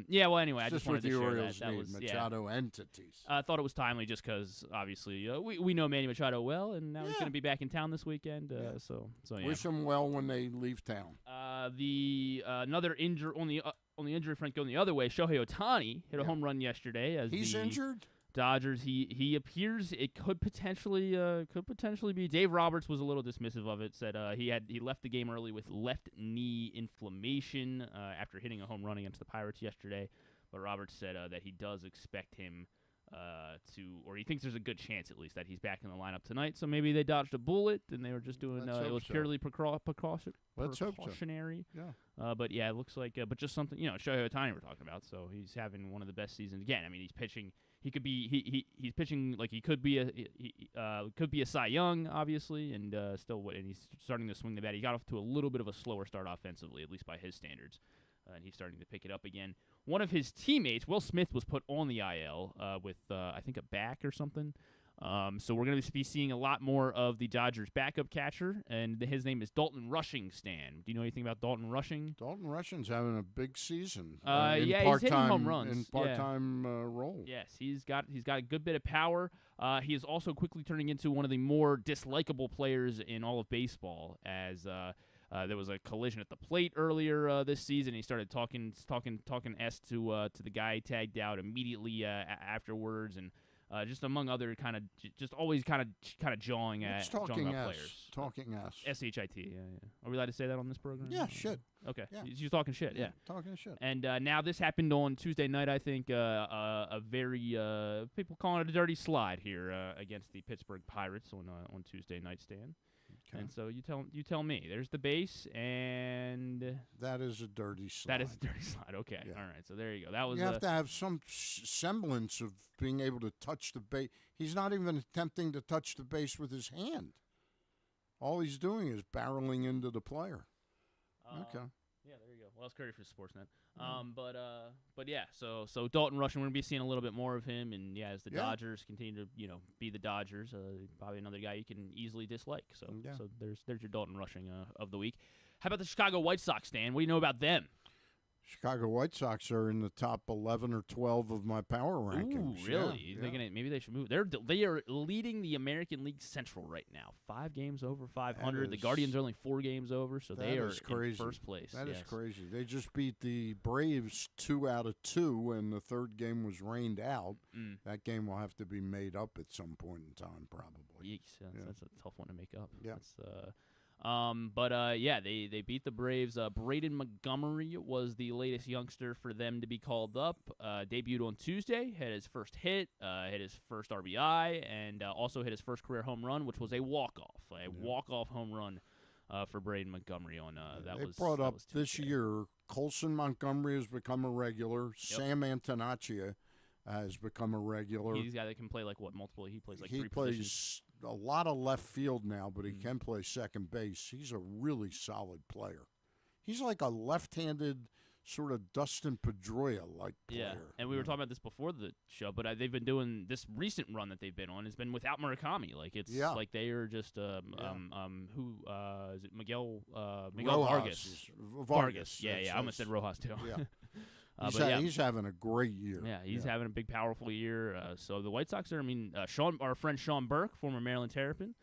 Yeah. Well, anyway, I It's just wanted what to the share Orioles that. That need, was Machado and Tatis. I thought it was timely just because obviously we know Manny Machado well, and now he's going to be back in town this weekend. So yeah. Wish him well when they leave town. Another injury on the injury front going the other way. Shohei Ohtani hit a home run yesterday. As He's the injured. Dodgers. He appears it could potentially be. Dave Roberts was a little dismissive of it. Said he left the game early with left knee inflammation after hitting a home run against the Pirates yesterday. But Roberts said that he does expect him or he thinks there's a good chance at least that he's back in the lineup tonight. So maybe they dodged a bullet and they were just doing it was purely precautionary. Yeah. But yeah, it looks like but just something Shohei Ohtani we're talking about. So he's having one of the best seasons again. I mean, he's pitching. He could be he's pitching like he could be a Cy Young obviously, and and he's starting to swing the bat. He got off to a little bit of a slower start offensively, at least by his standards, and he's starting to pick it up again. One of his teammates, Will Smith, was put on the IL with I think a back or something. So we're going to be seeing a lot more of the Dodgers' backup catcher, and his name is Dalton Rushing. Stan, do you know anything about Dalton Rushing? Dalton Rushing's having a big season. Yeah, he's hitting home runs in part-time role. Yes, he's got a good bit of power. He is also quickly turning into one of the more dislikable players in all of baseball. As there was a collision at the plate earlier this season. He started talking S to the guy tagged out immediately afterwards, and. Just among other just always kind of jawing at players. Talking S. S-H-I-T, yeah. Are we allowed to say that on this program? Yeah, shit. Okay. Yeah. He's talking shit, yeah. Talking shit. And now this happened on Tuesday night, I think, a very, people calling it a dirty slide here against the Pittsburgh Pirates on Tuesday night, Stan. Okay. And so you tell me. There's the base, and that is a dirty slide. That is a dirty slide. Okay, all right. So there you go. That was. You have to have some semblance of being able to touch the base. He's not even attempting to touch the base with his hand. All he's doing is barreling into the player. Okay. Yeah, there you go. Well, it's credit for Sportsnet. But yeah. So Dalton Rushing, we're gonna be seeing a little bit more of him, and as the Dodgers continue to be the Dodgers, probably another guy you can easily dislike. So there's your Dalton Rushing of the week. How about the Chicago White Sox, Stan? What do you know about them? Chicago White Sox are in the top 11 or 12 of my power rankings. Ooh, really? Yeah, Thinking maybe they should move. They are leading the American League Central right now. 5 games over 500. The Guardians are only 4 games over, so they are in first place. That is crazy. They just beat the Braves 2 out of 2, and the third game was rained out. That game will have to be made up at some point in time, probably. Yeeks. That's a tough one to make up. Yeah. They beat the Braves. Braden Montgomery was the latest youngster for them to be called up. Debuted on Tuesday, had his first hit, hit his first RBI, and also hit his first career home run, which was a walk-off home run for Braden Montgomery. They brought up this year, Colson Montgomery has become a regular. Yep. Sam Antonaccia has become a regular. He's a guy that can play multiple. He plays 3 plays positions. A lot of left field now, but he can play second base. He's a really solid player. He's like a left-handed sort of Dustin Pedroia-like player. Yeah, and we were talking about this before the show, but they've been doing this recent run that they've been on has been without Murakami. Like like they are just who is it Miguel Vargas. Vargas. Yeah. I almost said Rojas too. Yeah. He's having a great year. Yeah, he's having a big, powerful year. So the White Sox are, our friend Sean Burke, former Maryland Terrapin,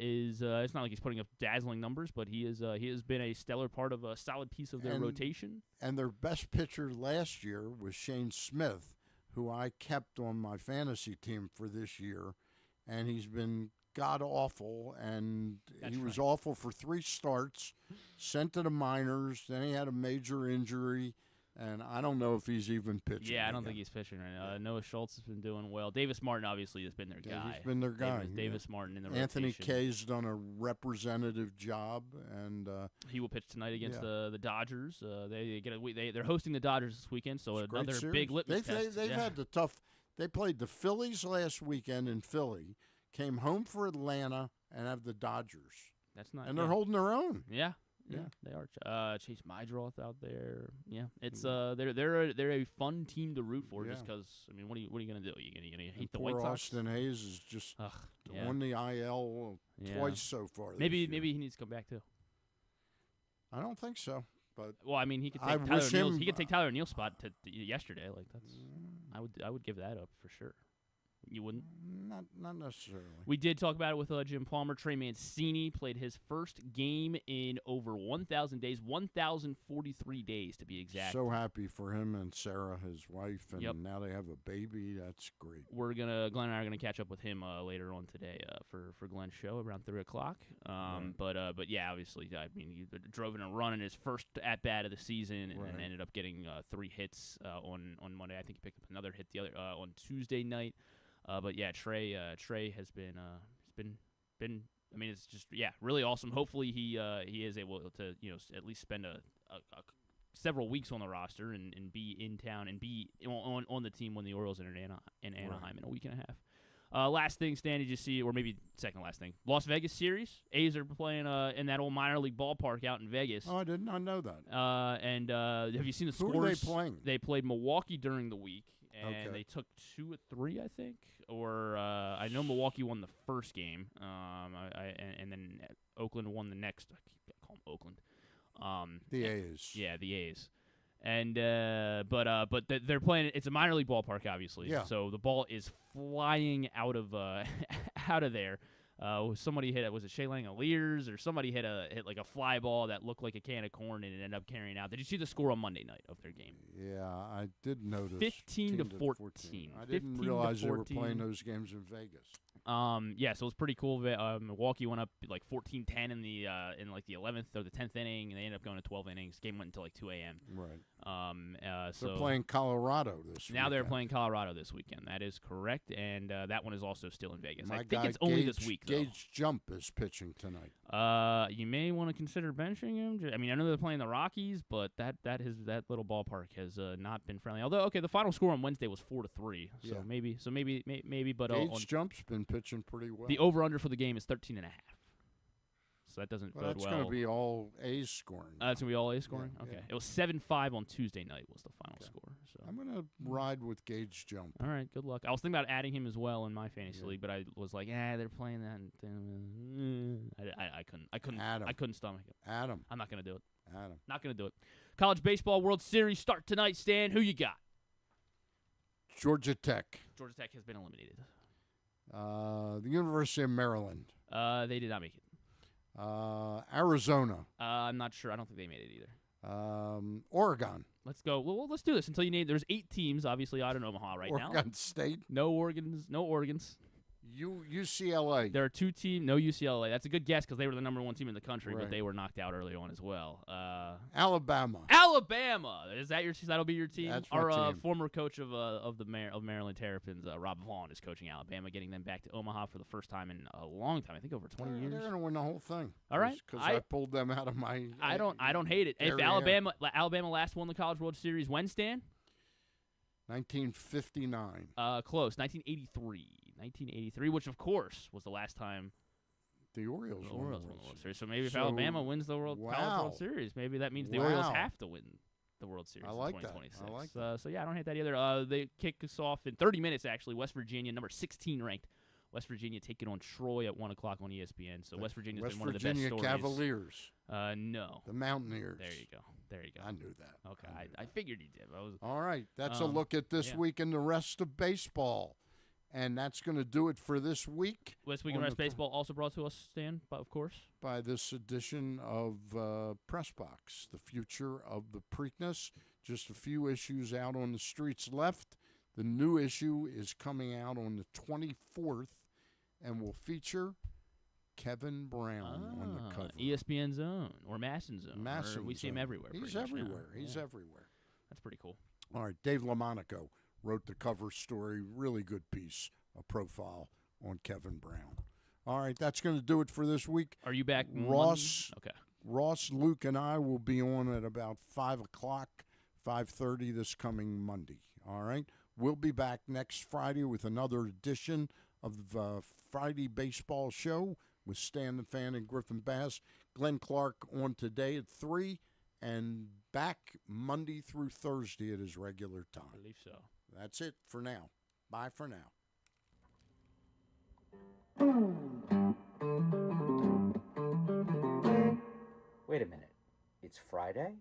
is it's not like he's putting up dazzling numbers, but he has been a stellar part of a solid piece of their rotation. And their best pitcher last year was Shane Smith, who I kept on my fantasy team for this year, and he's been god-awful, and he was awful for 3 starts, sent to the minors, then he had a major injury. And I don't know if he's even pitching. Yeah, I don't think he's pitching right now. Noah Schultz has been doing well. Davis Martin obviously has been their guy. He's been their guy. Davis Martin in the Anthony rotation. Kay's done a representative job, and he will pitch tonight against the Dodgers. They're hosting the Dodgers this weekend, so another big litmus test. They've had the tough. They played the Phillies last weekend in Philly, came home for Atlanta, and have the Dodgers. That's not. And they're holding their own. Yeah. Yeah, they are. Chase Mydroth out there. Yeah, it's they're a fun team to root for just because. I mean, what are you gonna do? You gonna hate the White Sox? Austin Hayes is just on the IL twice so far. Maybe he needs to come back too. I don't think so. But well, I mean, he could take Tyler O'Neill's. He could take Tyler O'Neill's spot yesterday. Like that's, I would give that up for sure. You wouldn't? Not necessarily. We did talk about it with Jim Palmer. Trey Mancini played his first game in over 1,000 days, 1,043 days to be exact. So happy for him and Sarah, his wife, and now they have a baby. That's great. Glenn and I are gonna catch up with him later on today for Glenn's show around 3:00. But yeah, obviously, I mean, he drove in a run in his first at bat of the season, and then ended up getting 3 hits on Monday. I think he picked up another hit on Tuesday night. But yeah, Trey has been I mean, it's just really awesome. Hopefully he is able to at least spend a several weeks on the roster and be in town and be on the team when the Orioles are in Anaheim in a week and a half. Last thing, Stan, did you see, or maybe second last thing, Las Vegas series? A's are playing in that old minor league ballpark out in Vegas. Oh, I did not know that. And have you seen the scores? Who are they playing? They played Milwaukee during the week, and they took 2 of 3, I think. Or I know Milwaukee won the first game, and then Oakland won the next. I call them Oakland. The A's. Yeah, the A's. And but they're playing. It's a minor league ballpark, obviously. Yeah. So the ball is flying out of out of there. Somebody hit it. Was it Shea Langoliers or somebody hit like a fly ball that looked like a can of corn and it ended up carrying out? Did you see the score on Monday night of their game? Yeah, I did notice. 15 to 14. I didn't realize they were playing those games in Vegas. Yeah, so it was pretty cool. Milwaukee went up like 14-10 in the in like the 11th or the 10th inning, and they ended up going to 12 innings. Game went until like 2 a.m. Right. So they're playing Colorado this weekend. Now they're playing Colorado this weekend. That is correct, and that one is also still in Vegas. My I think guy it's only this week, though. Gage Jump is pitching tonight. You may want to consider benching him. I mean, I know they're playing the Rockies, but that little ballpark has not been friendly. Although, okay, the final score on Wednesday was 4-3, so maybe. But Gage Jump's been pitching pretty well. The over/under for the game is 13.5. So that doesn't bode well. That's going to be all A's scoring. That's going to be all A's scoring? Yeah, okay. yeah. It was 7-5 on Tuesday night was the final score. So I'm going to ride with Gage Jump. All right, good luck. I was thinking about adding him as well in my fantasy league, but I was like, they're playing that. I couldn't stomach it. Adam. I'm not going to do it. Adam. Not going to do it. College Baseball World Series start tonight, Stan. Who you got? Georgia Tech. Georgia Tech has been eliminated. The University of Maryland. They did not make it. Arizona. I'm not sure. I don't think they made it either. Oregon. Let's go. Well, let's do this until you name. There's 8 teams, obviously, out in Omaha now. Oregon State. No Oregons. UCLA. There are 2 teams. No UCLA. That's a good guess because they were the number 1 team in the country, Right. but they were knocked out early on as well. Alabama. Alabama. Is that your? That'll be your team. That's my Our team. former coach of Maryland Terrapins, Rob Vaughn, is coaching Alabama, getting them back to Omaha for the first time in a long time. I think over 20 years. They're going to win the whole thing. All right. Because I pulled them out of my. I don't hate it. If Alabama last won the College World Series, when, Stan? 1959. Close. 1983, which of course was the last time the Orioles won the World Series. So maybe if Alabama wins the College World Series, maybe that means the Orioles have to win the World Series in 2026. I like that. So yeah, I don't hate that either. They kick us off in 30 minutes actually. West Virginia, number 16 ranked. West Virginia taking on Troy at 1 o'clock on ESPN. So West Virginia's been one of the best stories. West Virginia Cavaliers. No. The Mountaineers. There you go. I knew that. Okay, I figured you did. All right, that's a look at this week and the rest of baseball. And that's going to do it for this week. This Week in Rest Baseball also brought to us, Stan, of course. By this edition of Press Box, the future of the Preakness. Just a few issues out on the streets left. The new issue is coming out on the 24th and will feature Kevin Brown on the cover. ESPN Zone or Masson Zone. We see him everywhere. He's everywhere. He's everywhere. That's pretty cool. All right, Dave LaMonaco wrote the cover story. Really good piece, a profile on Kevin Brown. All right, that's going to do it for this week. Are you back, Ross? Okay. Ross, Luke, and I will be on at about 5 o'clock, 5:30 this coming Monday. All right? We'll be back next Friday with another edition of the Friday Baseball Show with Stan the Fan and Griffin Bass. Glenn Clark on today at 3 and back Monday through Thursday at his regular time. I believe so. That's it for now. Bye for now. Wait a minute. It's Friday?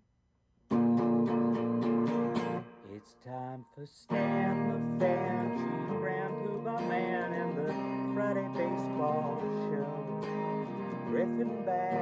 It's time for Stan the Fan, Chief Grand Poobah Man, and the Friday Baseball Show. Griffin Bass